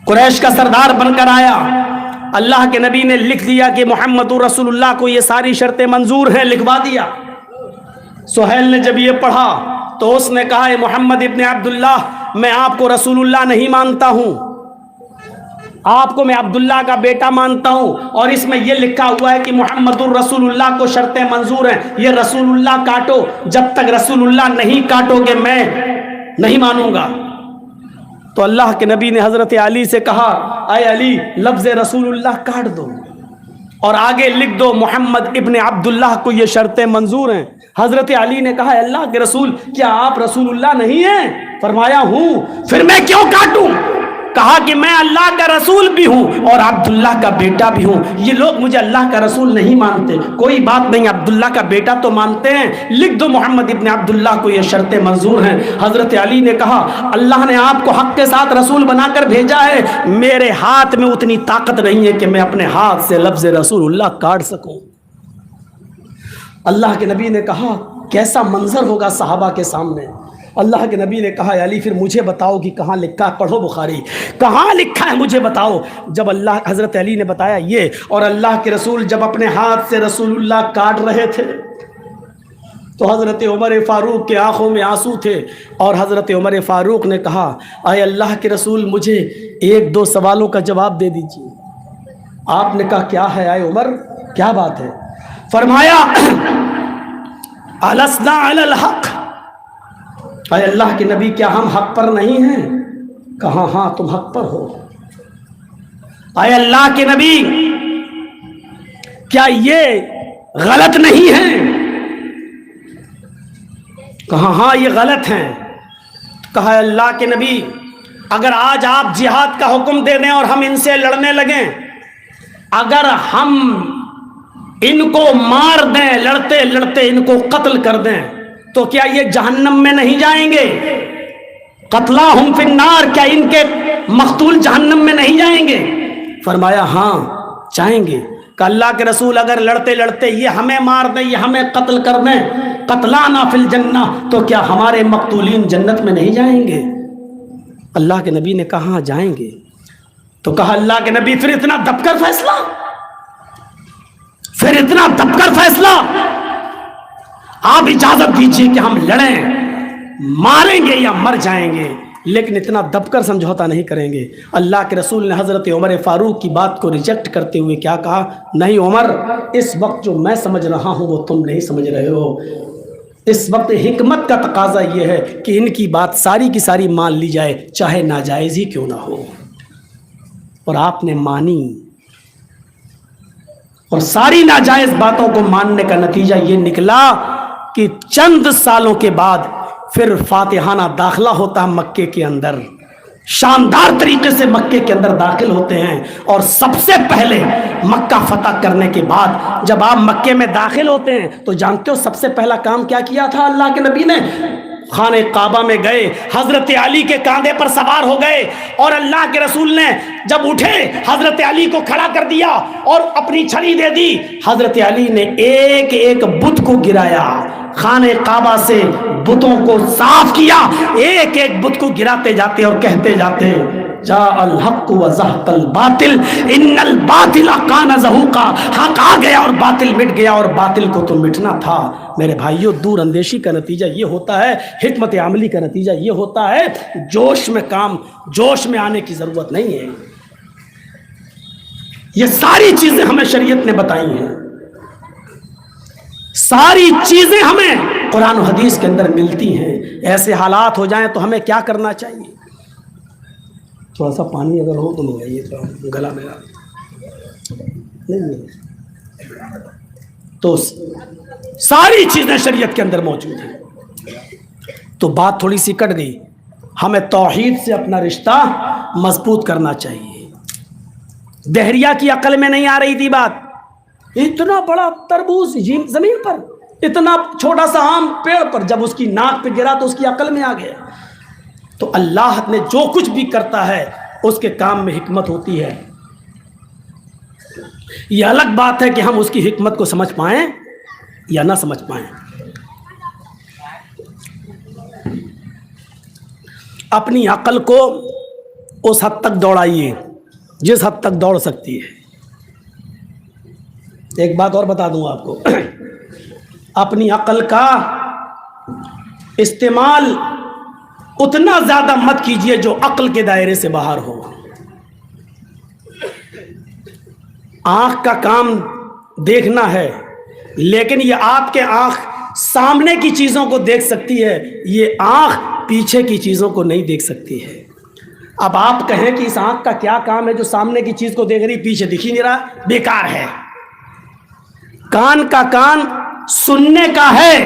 قریش کا سردار بن کر آیا. اللہ کے نبی نے لکھ دیا کہ محمد رسول اللہ کو یہ ساری شرطیں منظور ہیں، لکھوا دیا. سہیل نے جب یہ پڑھا تو اس نے کہا اے محمد ابن عبداللہ، میں آپ کو رسول اللہ نہیں مانتا ہوں، آپ کو میں عبداللہ کا بیٹا مانتا ہوں، اور اس میں یہ لکھا ہوا ہے کہ محمد الرسول اللہ کو شرطیں منظور ہیں. یہ رسول اللہ کاٹو، جب تک رسول اللہ نہیں کاٹو گے میں نہیں مانوں گا. تو اللہ کے نبی نے حضرت علی سے کہا اے علی، لفظ رسول اللہ کاٹ دو اور آگے لکھ دو محمد ابن عبداللہ کو یہ شرطیں منظور ہیں. حضرت علی نے کہا اللہ کے رسول، کیا آپ رسول اللہ نہیں ہیں؟ فرمایا ہوں. پھر میں کیوں کاٹوں؟ کہا کہ میں اللہ کا رسول بھی ہوں اور عبداللہ کا بیٹا بھی ہوں. یہ لوگ مجھے اللہ کا رسول نہیں مانتے، کوئی بات نہیں، عبداللہ کا بیٹا تو مانتے ہیں، لکھ دو محمد ابن عبداللہ کو یہ شرطیں منظور ہیں. حضرت علی نے کہا اللہ نے آپ کو حق کے ساتھ رسول بنا کر بھیجا ہے، میرے ہاتھ میں اتنی طاقت نہیں ہے کہ میں اپنے ہاتھ سے لفظ رسول اللہ کاٹ سکوں. اللہ کے نبی نے کہا کیسا منظر ہوگا صحابہ کے سامنے. اللہ کے نبی نے کہا علی پھر مجھے بتاؤ کہ کہاں لکھا، پڑھو بخاری، کہاں لکھا ہے مجھے بتاؤ. جب حضرت علی نے بتایا یہ، اور اللہ کے رسول جب اپنے ہاتھ سے رسول اللہ کاٹ رہے تھے تو حضرت عمر فاروق کے آنکھوں میں آنسو تھے، اور حضرت عمر فاروق نے کہا اے اللہ کے رسول مجھے 1-2 سوالوں کا جواب دے دیجیے. آپ نے کہا کیا ہے اے عمر، کیا بات ہے؟ فرمایا الَسْنَا عَلَى الْحَقِّ، اے اللہ کے نبی کیا ہم حق پر نہیں ہیں؟ کہا ہاں تم حق پر ہو. اے اللہ کے نبی کیا یہ غلط نہیں ہے؟ کہا ہاں یہ غلط ہیں. کہا اللہ کے نبی اگر آج آپ جہاد کا حکم دے دیں اور ہم ان سے لڑنے لگیں، اگر ہم ان کو مار دیں، لڑتے لڑتے ان کو قتل کر دیں تو کیا یہ جہنم میں نہیں جائیں گے؟ قتلاہم فی النار، کیا ان کے مقتول جہنم میں نہیں جائیں گے؟ فرمایا ہاں جائیں گے. کہ اللہ کے رسول اگر لڑتے لڑتے یہ ہمیں مار دیں، یہ ہمیں قتل کر دیں، قتلانا فی الجنہ، تو کیا ہمارے مقتولین جنت میں نہیں جائیں گے؟ اللہ کے نبی نے کہا ہاں جائیں گے. تو کہا اللہ کے نبی پھر اتنا دب کر فیصلہ، پھر اتنا دب کر فیصلہ، آپ اجازت دیجیے کہ ہم لڑیں، ماریں گے یا مر جائیں گے، لیکن اتنا دب کر سمجھوتا نہیں کریں گے. اللہ کے رسول نے حضرت عمر فاروق کی بات کو ریجیکٹ کرتے ہوئے کیا کہا؟ نہیں عمر، اس وقت جو میں سمجھ رہا ہوں وہ تم نہیں سمجھ رہے ہو. اس وقت حکمت کا تقاضا یہ ہے کہ ان کی بات ساری کی ساری مان لی جائے، چاہے ناجائز ہی کیوں نہ ہو. اور آپ نے مانی، اور ساری ناجائز باتوں کو ماننے کا نتیجہ یہ نکلا کہ چند سالوں کے بعد پھر فاتحانہ داخلہ ہوتا مکے کے اندر. شاندار طریقے سے مکے کے اندر داخل ہوتے ہیں. اور سب سے پہلے مکہ فتح کرنے کے بعد جب آپ مکے میں داخل ہوتے ہیں تو جانتے ہو سب سے پہلا کام کیا کیا تھا اللہ کے نبی نے؟ خانہ کعبہ میں گئے, حضرت علی کے کاندھے پر سوار ہو گئے, اور اللہ کے رسول نے جب اٹھے حضرت علی کو کھڑا کر دیا اور اپنی چھڑی دے دی. حضرت علی نے ایک ایک بت کو گرایا, خانہ کعبہ سے بتوں کو صاف کیا, ایک ایک بت کو گراتے جاتے اور کہتے جاتے جاء الحق وزهق الباطل ان الباطل کان زہوقا. حق آ گیا اور باطل مٹ گیا, اور باطل کو تو مٹنا تھا. میرے بھائیوں, دور اندیشی کا نتیجہ یہ ہوتا ہے, حکمت عملی کا نتیجہ یہ ہوتا ہے, جوش میں آنے کی ضرورت نہیں ہے. یہ ساری چیزیں ہمیں شریعت نے بتائی ہیں, ساری چیزیں ہمیں قرآن و حدیث کے اندر ملتی ہیں. ایسے حالات ہو جائیں تو ہمیں کیا کرنا چاہیے؟ تھوڑا سا پانی اگر ہو تو منگائیے, تو گلا میرا نہیں. تو ساری چیزیں شریعت کے اندر موجود ہیں. تو بات تھوڑی سی کٹ گئی. ہمیں توحید سے اپنا رشتہ مضبوط کرنا چاہیے. دہریا کی عقل میں نہیں آ رہی تھی بات. اتنا بڑا تربوز زمین پر, اتنا چھوٹا سا آم پیڑ پر, جب اس کی ناک پہ گرا تو اس کی عقل میں آ گیا. تو اللہ نے جو کچھ بھی کرتا ہے اس کے کام میں حکمت ہوتی ہے. یہ الگ بات ہے کہ ہم اس کی حکمت کو سمجھ پائیں یا نہ سمجھ پائیں. اپنی عقل کو اس حد تک دوڑائیے جس حد تک دوڑ سکتی ہے. ایک بات اور بتا دوں آپ کو, اپنی عقل کا استعمال اتنا زیادہ مت کیجئے جو عقل کے دائرے سے باہر ہو. آنکھ کا کام دیکھنا ہے, لیکن یہ آپ کے آنکھ سامنے کی چیزوں کو دیکھ سکتی ہے, یہ آنکھ پیچھے کی چیزوں کو نہیں دیکھ سکتی ہے. اب آپ کہیں کہ اس آنکھ کا کیا کام ہے جو سامنے کی چیز کو دیکھ رہی, پیچھے دکھ ہی نہیں رہا, بیکار ہے. کان کا کام سننے کا ہے.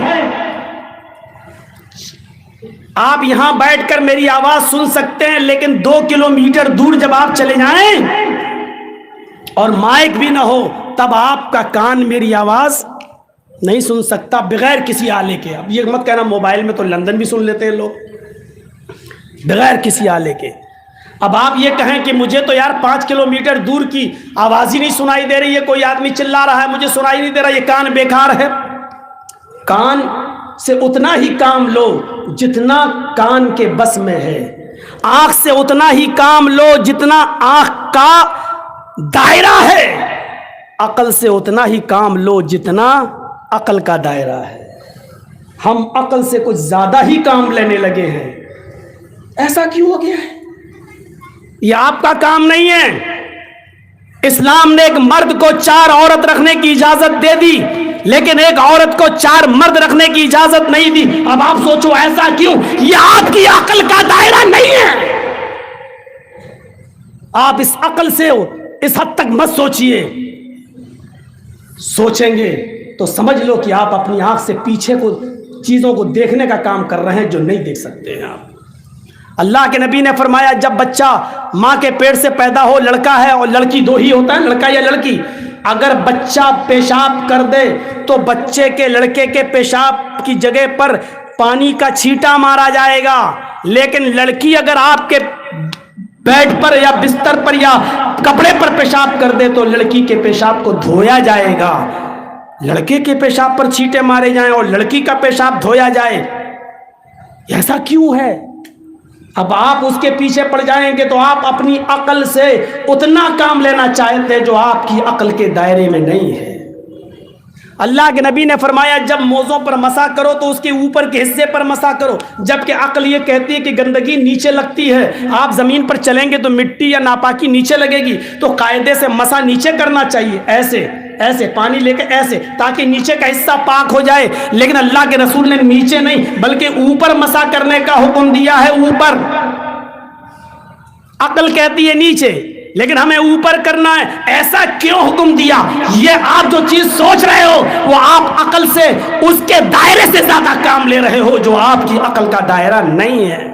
آپ یہاں بیٹھ کر میری آواز سن سکتے ہیں, لیکن 2 کلومیٹر دور جب آپ چلے جائیں اور مائک بھی نہ ہو تب آپ کا کان میری آواز نہیں سن سکتا بغیر کسی آلے کے. اب یہ مت کہنا موبائل میں تو لندن بھی سن لیتے ہیں لوگ بغیر کسی آلے کے. اب آپ یہ کہیں کہ مجھے تو یار 5 کلومیٹر دور کی آواز ہی نہیں سنائی دے رہی ہے, کوئی آدمی چلا رہا ہے مجھے سنائی نہیں دے رہا, یہ کان بیکار ہے. کان سے اتنا ہی کام لو جتنا کان کے بس میں ہے. آنکھ سے اتنا ہی کام لو جتنا آنکھ کا دائرہ ہے. عقل سے اتنا ہی کام لو جتنا عقل کا دائرہ ہے. ہم عقل سے کچھ زیادہ ہی کام لینے لگے ہیں. ایسا کیوں ہو گیا ہے؟ یہ آپ کا کام نہیں ہے. اسلام نے ایک مرد کو 4 عورت رکھنے کی اجازت دے دی, لیکن ایک عورت کو 4 مرد رکھنے کی اجازت نہیں دی. اب آپ سوچو ایسا کیوں؟ یہ آپ کی عقل کا دائرہ نہیں ہے. آپ اس عقل سے اس حد تک مت سوچئے. سوچیں گے تو سمجھ لو کہ آپ اپنی آنکھ سے پیچھے کو چیزوں کو دیکھنے کا کام کر رہے ہیں جو نہیں دیکھ سکتے ہیں آپ. اللہ کے نبی نے فرمایا جب بچہ ماں کے پیٹ سے پیدا ہو, لڑکا ہے اور لڑکی 2 ہی ہوتا ہے, لڑکا یا لڑکی, اگر بچہ پیشاب کر دے تو بچے کے لڑکے کے پیشاب کی جگہ پر پانی کا چھینٹا مارا جائے گا, لیکن لڑکی اگر آپ کے بیڈ پر یا بستر پر یا کپڑے پر پیشاب کر دے تو لڑکی کے پیشاب کو دھویا جائے گا. لڑکے کے پیشاب پر چھینٹے مارے جائیں اور لڑکی کا پیشاب دھویا جائے, ایسا کیوں ہے؟ اب آپ اس کے پیچھے پڑ جائیں گے تو آپ اپنی عقل سے اتنا کام لینا چاہتے ہیں جو آپ کی عقل کے دائرے میں نہیں ہے. اللہ کے نبی نے فرمایا جب موزوں پر مسح کرو تو اس کے اوپر کے حصے پر مسح کرو, جبکہ عقل یہ کہتی ہے کہ گندگی نیچے لگتی ہے. آپ زمین پر چلیں گے تو مٹی یا ناپاکی نیچے لگے گی, تو قاعدے سے مسح نیچے کرنا چاہیے, ایسے ایسے پانی لے کے ایسے, تاکہ نیچے کا حصہ پاک ہو جائے. لیکن اللہ کے رسول نے نیچے نہیں بلکہ اوپر مسح کرنے کا حکم دیا ہے. اوپر عقل کہتی ہے نیچے, لیکن ہمیں اوپر کرنا ہے. ایسا کیوں حکم دیا؟ یہ آپ جو چیز سوچ رہے ہو وہ آپ عقل سے اس کے دائرے سے زیادہ کام لے رہے ہو جو آپ کی عقل کا دائرہ نہیں ہے.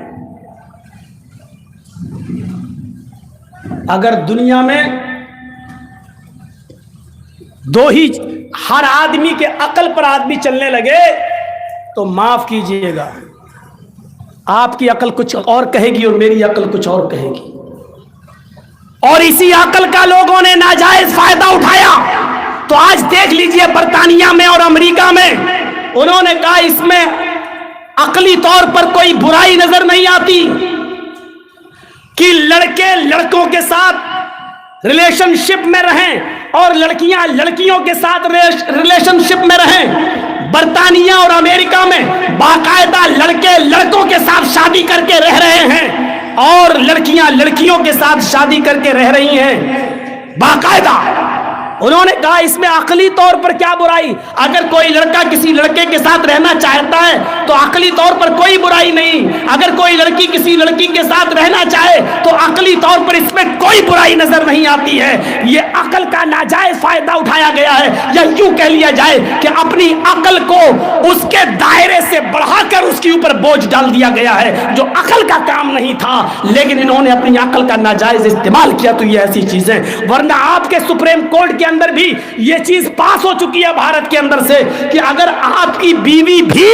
اگر دنیا میں دو ہی ہر آدمی کے عقل پر آدمی چلنے لگے تو معاف کیجئے گا، آپ کی عقل کچھ اور کہے گی اور میری عقل کچھ اور کہے گی، اور اسی عقل کا لوگوں نے ناجائز فائدہ اٹھایا۔ تو آج دیکھ لیجئے برطانیہ میں اور امریکہ میں انہوں نے کہا اس میں عقلی طور پر کوئی برائی نظر نہیں آتی کہ لڑکے لڑکوں کے ساتھ ریلیشن شپ میں رہیں اور لڑکیاں لڑکیوں کے ساتھ ریلیشن شپ میں رہیں۔ برطانیہ اور امریکہ میں باقاعدہ لڑکے لڑکوں کے ساتھ شادی کر کے رہ رہے ہیں اور لڑکیاں لڑکیوں کے ساتھ شادی کر کے رہ رہی ہیں باقاعدہ۔ انہوں نے کہا اس میں عقلی طور پر کیا برائی؟ اگر کوئی لڑکا کسی لڑکے کے ساتھ رہنا چاہتا ہے تو عقلی طور پر کوئی برائی نہیں، اگر کوئی لڑکی کسی لڑکی کے ساتھ رہنا چاہے تو عقلی طور پر اس میں کوئی برائی نظر نہیں آتی ہے۔ یہ عقل کا ناجائز فائدہ اٹھایا گیا ہے، یا یوں کہہ لیا جائے کہ اپنی عقل کو اس کے دائرے سے بڑھا کر اس کے اوپر بوجھ ڈال دیا گیا ہے جو عقل کا کام نہیں تھا، لیکن انہوں نے اپنی عقل کا ناجائز استعمال کیا۔ تو یہ ایسی چیزیں، ورنہ آپ کے سپریم کورٹ کے اندر بھی یہ چیز پاس ہو چکی ہے بھارت کے اندر سے کہ اگر آپ کی بیوی بھی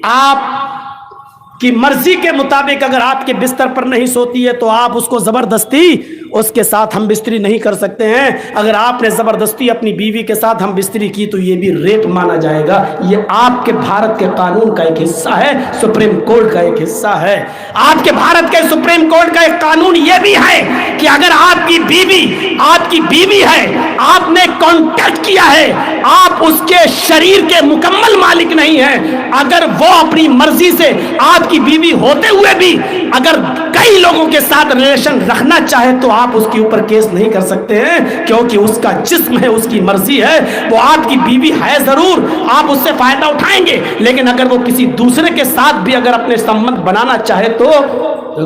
آپ کی مرضی کے مطابق اگر آپ کے بستر پر نہیں سوتی ہے تو آپ اس کو زبردستی اس کے ساتھ ہم بستری نہیں کر سکتے ہیں۔ اگر آپ نے زبردستی اپنی بیوی کے ساتھ ہم بستری کی تو یہ بھی ریپ مانا جائے گا۔ یہ آپ کے بھارت کے قانون کا ایک حصہ ہے، سپریم کورٹ کا ایک حصہ ہے۔ آپ کے بھارت کے سپریم کورٹ کا ایک قانون یہ بھی ہے کہ اگر آپ کی بیوی ہے، آپ نے کانٹیکٹ کیا ہے، آپ اس کے شریر کے مکمل مالک نہیں ہیں، اگر وہ اپنی مرضی سے آپ کی بیوی ہوتے ہوئے بھی اگر کئی لوگوں کے ساتھ ریلیشن رکھنا چاہے تو آپ اس کے اوپر کیس نہیں کر سکتے ہیں، کیونکہ اس کا جسم ہے، اس کی مرضی ہے، وہ آپ کی بیوی ہے ضرور، آپ اس سے فائدہ اٹھائیں گے، لیکن اگر وہ کسی دوسرے کے ساتھ بھی اگر اپنے سمبند بنانا چاہے تو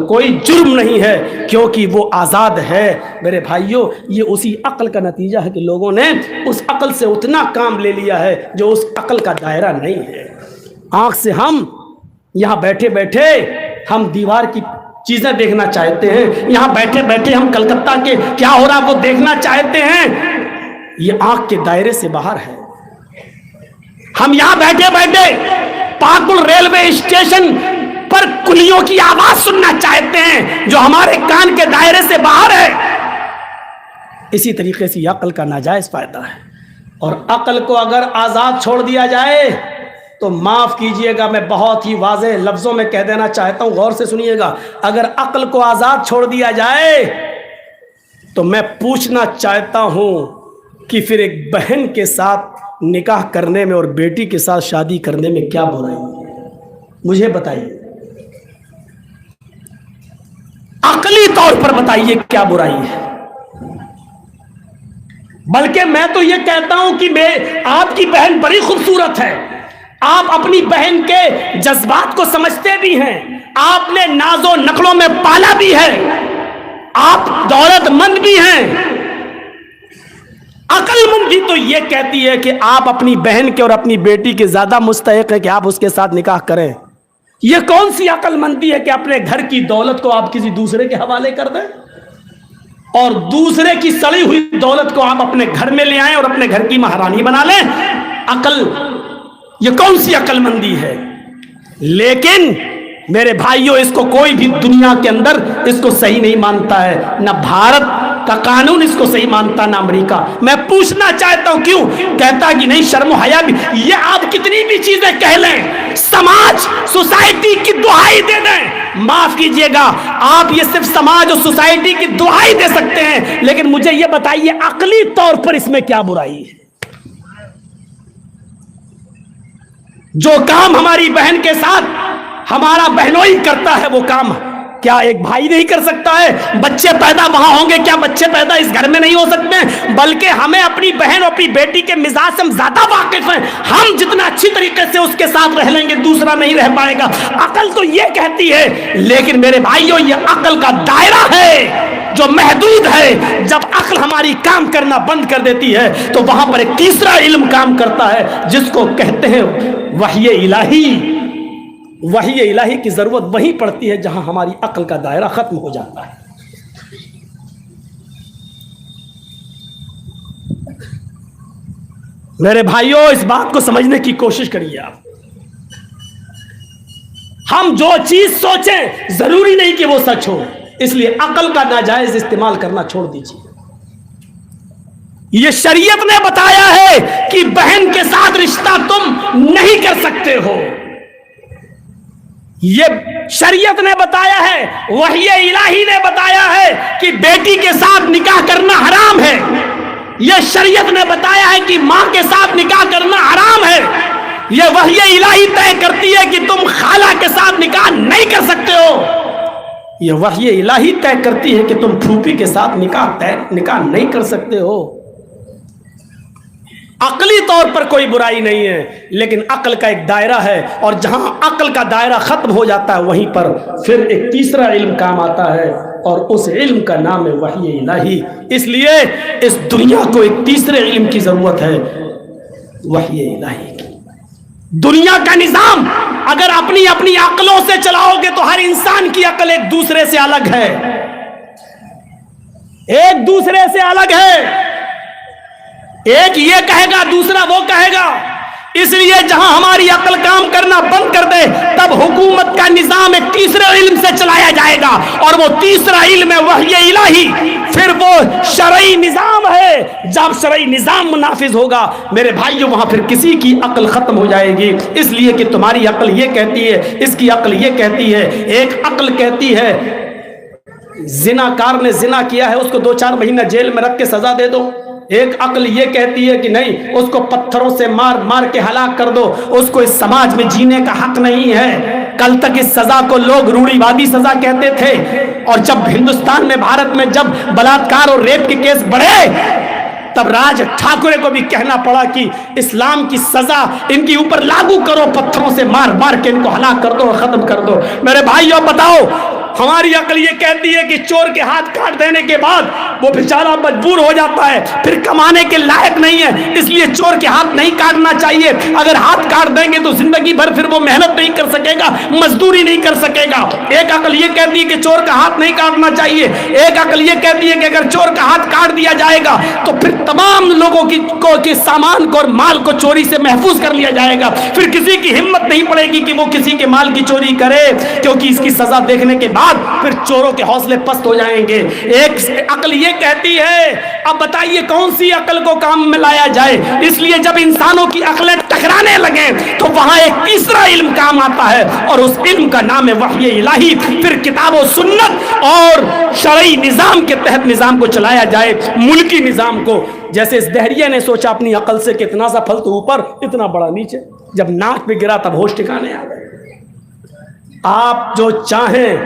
کوئی جرم نہیں ہے، کیونکہ وہ آزاد ہے۔ میرے بھائیوں، یہ اسی عقل کا نتیجہ ہے کہ لوگوں نے اس عقل سے اتنا کام لے لیا ہے جو اس عقل کا دائرہ نہیں ہے۔ آنکھ سے ہم یہاں بیٹھے بیٹھے ہم دیوار کی چیزیں دیکھنا چاہتے ہیں، یہاں بیٹھے بیٹھے ہم کلکتہ کے کیا ہو رہا وہ دیکھنا چاہتے ہیں، یہ آنکھ کے دائرے سے باہر ہے۔ ہم یہاں بیٹھے بیٹھے پاکل ریلوے اسٹیشن پر کلیوں کی آواز سننا چاہتے ہیں جو ہمارے کان کے دائرے سے باہر ہے۔ اسی طریقے سے یہ عقل کا ناجائز فائدہ ہے، اور عقل کو اگر آزاد چھوڑ دیا جائے تو معاف کیجئے گا، میں بہت ہی واضح لفظوں میں کہہ دینا چاہتا ہوں، غور سے سنیے گا، اگر عقل کو آزاد چھوڑ دیا جائے تو میں پوچھنا چاہتا ہوں کہ پھر ایک بہن کے ساتھ نکاح کرنے میں اور بیٹی کے ساتھ شادی کرنے میں کیا برائی ہے؟ مجھے بتائیے، عقلی طور پر بتائیے کیا برائی ہے؟ بلکہ میں تو یہ کہتا ہوں کہ آپ کی بہن بڑی خوبصورت ہے، آپ اپنی بہن کے جذبات کو سمجھتے بھی ہیں، آپ نے ناز و نخلوں میں پالا بھی ہے، آپ دولت مند بھی ہیں۔ عقل مندی تو یہ کہتی ہے کہ آپ اپنی بہن کے اور اپنی بیٹی کے زیادہ مستحق ہے کہ آپ اس کے ساتھ نکاح کریں۔ یہ کون سی عقل مندی ہے کہ اپنے گھر کی دولت کو آپ کسی دوسرے کے حوالے کر دیں اور دوسرے کی سڑی ہوئی دولت کو آپ اپنے گھر میں لے آئیں اور اپنے گھر کی مہارانی بنا لیں؟ یہ کون سی عقل مندی ہے؟ لیکن میرے بھائیوں، اس کو کوئی بھی دنیا کے اندر اس کو صحیح نہیں مانتا ہے، نہ بھارت کا قانون اس کو صحیح مانتا، نہ امریکہ۔ میں پوچھنا چاہتا ہوں کیوں کہتا کہ نہیں، شرم و حیا بھی، یہ آپ کتنی بھی چیزیں کہہ لیں، سماج سوسائٹی کی دہائی دے دیں، معاف کیجئے گا، آپ یہ صرف سماج اور سوسائٹی کی دہائی دے سکتے ہیں، لیکن مجھے یہ بتائیے عقلی طور پر اس میں کیا برائی ہے؟ جو کام ہماری بہن کے ساتھ ہمارا بہنوئی کرتا ہے وہ کام کیا ایک بھائی نہیں کر سکتا ہے؟ بچے پیدا وہاں ہوں گے، کیا بچے پیدا اس گھر میں نہیں ہو سکتے؟ بلکہ ہمیں اپنی بہن اور اپنی بیٹی کے مزاج سے ہم زیادہ واقف ہیں، ہم جتنا اچھی طریقے سے اس کے ساتھ رہ لیں گے دوسرا نہیں رہ پائے گا۔ عقل تو یہ کہتی ہے، لیکن میرے بھائیوں یہ عقل کا دائرہ ہے جو محدود ہے۔ جب عقل ہماری کام کرنا بند کر دیتی ہے تو وہاں پر ایک تیسرا علم کام کرتا ہے جس کو کہتے ہیں وحی الہی۔ وحی الہی کی ضرورت وہیں پڑتی ہے جہاں ہماری عقل کا دائرہ ختم ہو جاتا ہے۔ میرے بھائیوں اس بات کو سمجھنے کی کوشش کریے آپ. ہم جو چیز سوچیں ضروری نہیں کہ وہ سچ ہو، اس لیے عقل کا ناجائز استعمال کرنا چھوڑ دیجیے. یہ شریعت نے بتایا ہے کہ بہن کے ساتھ رشتہ تم نہیں کر سکتے ہو. یہ شریعت نے بتایا ہے، وحی الہی نے بتایا ہے کہ بیٹی کے ساتھ نکاح کرنا حرام ہے. یہ شریعت نے بتایا ہے کہ ماں کے ساتھ نکاح کرنا حرام ہے. یہ وحی الہی طے کرتی ہے کہ تم خالہ کے ساتھ نکاح نہیں کر سکتے ہو. یہ وحی الہی طے کرتی ہے کہ تم پھوپھی کے ساتھ نکاح نہیں کر سکتے ہو. عقلی طور پر کوئی برائی نہیں ہے، لیکن عقل کا ایک دائرہ ہے، اور جہاں عقل کا دائرہ ختم ہو جاتا ہے وہیں پر پھر ایک تیسرا علم کام آتا ہے، اور اس علم کا نام ہے وحی الہی. اس لیے اس دنیا کو ایک تیسرے علم کی ضرورت ہے، وحی الہی کی. دنیا کا نظام اگر اپنی اپنی عقلوں سے چلاؤ گے تو ہر انسان کی عقل ایک دوسرے سے الگ ہے، ایک دوسرے سے الگ ہے. ایک یہ کہے گا دوسرا وہ کہے گا. اس لیے جہاں ہماری عقل کام کرنا بند کر دے تب حکومت کا نظام ایک تیسرے علم سے چلایا جائے گا، اور وہ تیسرا علم ہے وحی الہی. پھر وہ شرعی نظام ہے. جب شرعی نظام نافذ ہوگا میرے بھائیوں وہاں پھر کسی کی عقل ختم ہو جائے گی، اس لیے کہ تمہاری عقل یہ کہتی ہے، اس کی عقل یہ کہتی ہے. ایک عقل کہتی ہے زناکار نے زنا کیا ہے اس کو 2-4 مہینہ جیل میں رکھ کے سزا دے دو. ایک عقل یہ کہتی ہے کہ نہیں، اس کو پتھروں سے مار مار کے ہلاک کر دو، اس کو اس سماج میں جینے کا حق نہیں ہے. کل تک اس سزا کو لوگ روڑی وادی سزا کہتے تھے، اور جب ہندوستان میں بھارت میں جب بلاತ್ಕಾರ اور ریپ کے کیس بڑھے تب راج ٹھاکرے کو بھی کہنا پڑا کہ اسلام کی سزا ان کے اوپر لاگو کرو، پتھروں سے مار مار کے ان کو ہلاک کر دو، ختم کر دو. میرے بھائیوں بتاؤ، ہماری عقل یہ کہتی ہے کہ چور کے ہاتھ کاٹ دینے کے بعد وہ بیچارہ مجبور ہو جاتا ہے، پھر کمانے کے لائق نہیں ہے، اس لیے چور کے ہاتھ نہیں کاٹنا چاہیے. اگر ہاتھ کاٹ دیں گے تو زندگی بھر پھر وہ محنت نہیں کر سکے گا، مزدوری نہیں کر سکے گا. ایک عقل یہ کہتی ہے کہ چور کا ہاتھ نہیں کاٹنا چاہیے. ایک عقل یہ کہتی ہے کہ اگر چور کا ہاتھ کاٹ دیا جائے گا تو پھر تمام لوگوں کے سامان کو اور مال کو چوری سے محفوظ کر لیا جائے گا. پھر کسی کی ہمت نہیں پڑے گی کہ وہ کسی کے مال کی چوری کرے، کیونکہ اس کی سزا دیکھنے کے بعد پھر چوروں کے حوصلے پست ہو جائیں گے. ایک عقل یہ کہتی ہے، اب بتائیے کون سی عقل کو کام میں لایا جائے. اس لیے جب انسانوں کی عقلیں ٹکرانے لگیں تو وہاں ایک تیسرا علم کام آتا ہے، اور اس علم کا نام ہے وحی الہی. پھر کتاب و سنت اور شرعی نظام کے تحت نظام کو چلایا جائے، ملکی نظام کو. جیسے اس دہریے نے سوچا اپنی عقل سے کہ اتنا سا پھل تو اوپر اتنا بڑا نیچے، جب ناک پہ گرا تب ہوش ٹھکانے آ گئے. آپ جو چاہیں،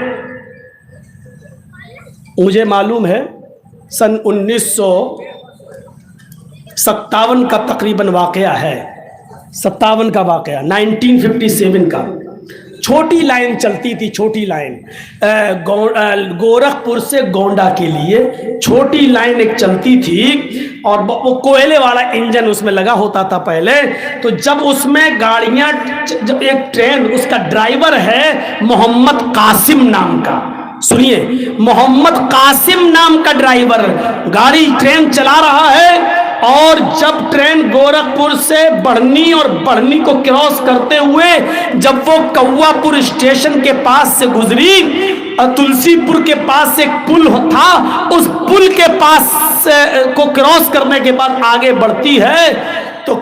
مجھے معلوم ہے سن 1957 کا تقریباً واقعہ ہے، 57 کا واقعہ، 1957 کا. چھوٹی لائن چلتی تھی، چھوٹی لائن گورکھپور سے گونڈا کے لیے چھوٹی لائن ایک چلتی تھی، اور وہ کوئلے والا انجن اس میں لگا ہوتا تھا پہلے. تو جب اس میں گاڑیاں، جب ایک ٹرین، اس کا ڈرائیور ہے محمد قاسم نام کا، سنیے، محمد قاسم نام کا ڈرائیور گاڑی ٹرین چلا رہا ہے، اور جب ٹرین گورکھپور سے بڑھنی اور بڑھنی کو کراس کرتے ہوئے جب وہ کوا پور اسٹیشن کے پاس سے گزری، تلسی پور کے پاس سے ایک پل تھا، اس پل کے پاس کو کراس کرنے کے بعد آگے بڑھتی ہے تو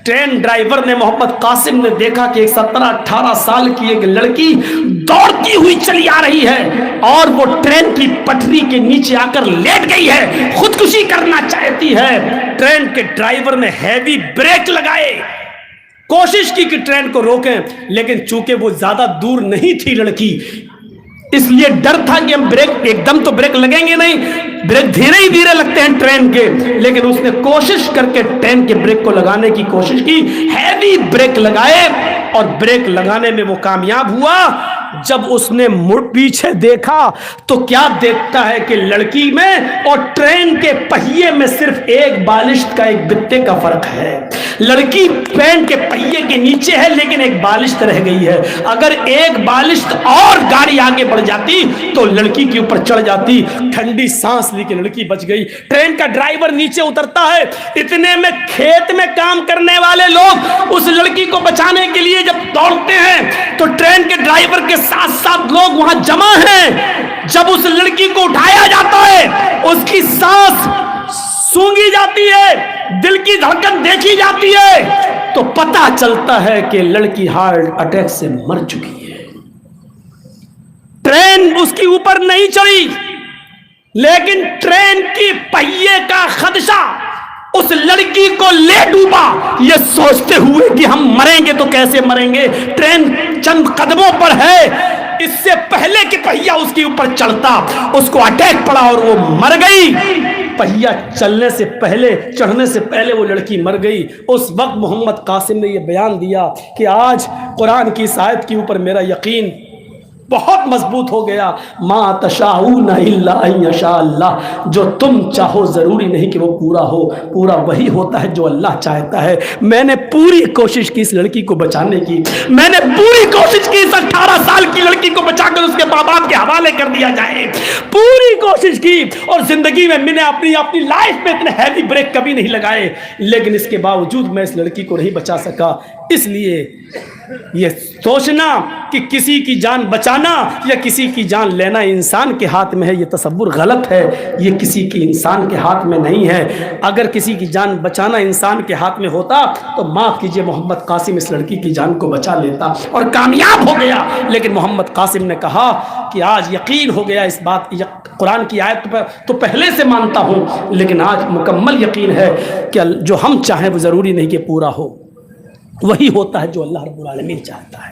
ٹرین ڈرائیور نے، محمد قاسم نے دیکھا کہ 17-18 سال کی ایک لڑکی دوڑتی ہوئی چلی آ رہی ہے، اور وہ ٹرین کی پٹری کے نیچے آ کر لیٹ گئی ہے، خودکشی کرنا چاہتی ہے. ٹرین کے ڈرائیور نے ہیوی بریک لگائے، کوشش کی کہ ٹرین کو روکیں، لیکن چونکہ وہ زیادہ دور نہیں تھی لڑکی، اس لیے ڈر تھا کہ ہم بریک ایک دم تو بریک لگیں گے نہیں، بریک دھیرے ہی دھیرے لگتے ہیں ٹرین کے. لیکن اس نے کوشش کر کے ٹرین کے بریک کو لگانے کی کوشش کی، ہیوی بریک لگائے، اور بریک لگانے میں وہ کامیاب ہوا. جب اس نے پیچھے دیکھا تو کیا دیکھتا ہے کہ لڑکی میں اور ٹرین کے پہیے میں صرف ایک بالشت کا ایک بتے کا فرق ہے. لڑکی ٹرین کے پہیے کے نیچے ہے لیکن ایک بالشت رہ گئی ہے. اگر ایک بالشت اور گاڑی آگے بڑھ جاتی تو لڑکی کے اوپر چڑھ جاتی. ٹھنڈی سانس لی کہ لڑکی بچ گئی. ٹرین کا ڈرائیور نیچے اترتا ہے. اتنے میں کھیت میں کام کرنے والے لوگ اس لڑکی کو بچانے کے لیے جب دوڑتے ہیں تو ٹرین کے ڈرائیور کے ساتھ ساتھ لوگ وہاں جمع ہیں. جب اس لڑکی کو اٹھایا جاتا ہے اس کی سانس سونگی جاتی ہے, دل کی دھڑکن دیکھی جاتی ہے تو پتہ چلتا ہے کہ لڑکی ہارٹ اٹیک سے مر چکی ہے. ٹرین اس کے اوپر نہیں چڑھی لیکن ٹرین کی پہیے کا خدشہ اس لڑکی کو لے ڈوبا, یہ سوچتے ہوئے کہ ہم مریں گے تو کیسے مریں گے. ٹرین چند قدموں پر ہے, اس سے پہلے کہ پہیا اس کے اوپر چڑھتا اس کو اٹیک پڑا اور وہ مر گئی. پہیا چلنے سے پہلے, چڑھنے سے پہلے وہ لڑکی مر گئی. اس وقت محمد قاسم نے یہ بیان دیا کہ آج قرآن کی اس آیت کے اوپر میرا یقین بہت مضبوط ہو گیا. ما تشاؤون الا ان یشاء اللہ, جو تم چاہو ضروری نہیں کہ وہ پورا ہو, پورا وہی ہوتا ہے جو اللہ چاہتا ہے. میں نے پوری کوشش کی اس لڑکی کو بچانے کی, میں نے پوری کوشش کی اس 18 سال کی لڑکی کو بچا کر اس کے ماں باپ کے حوالے کر دیا جائے, پوری کوشش کی. اور زندگی میں میں نے اپنی لائف میں اتنے ہیوی بریک کبھی نہیں لگائے, لیکن اس کے باوجود میں اس لڑکی کو نہیں بچا سکا. اس لیے یہ سوچنا کہ کسی کی جان بچانا یا کسی کی جان لینا انسان کے ہاتھ میں ہے, یہ تصور غلط ہے. یہ کسی کی انسان کے ہاتھ میں نہیں ہے. اگر کسی کی جان بچانا انسان کے ہاتھ میں ہوتا تو معاف کیجئے محمد قاسم اس لڑکی کی جان کو بچا لیتا اور کامیاب ہو گیا. لیکن محمد قاسم نے کہا کہ آج یقین ہو گیا اس بات, قرآن کی آیت پر تو پہلے سے مانتا ہوں لیکن آج مکمل یقین ہے کہ جو ہم چاہیں وہ ضروری نہیں کہ پورا ہو, وہی ہوتا ہے جو اللہ رب العالمین چاہتا ہے.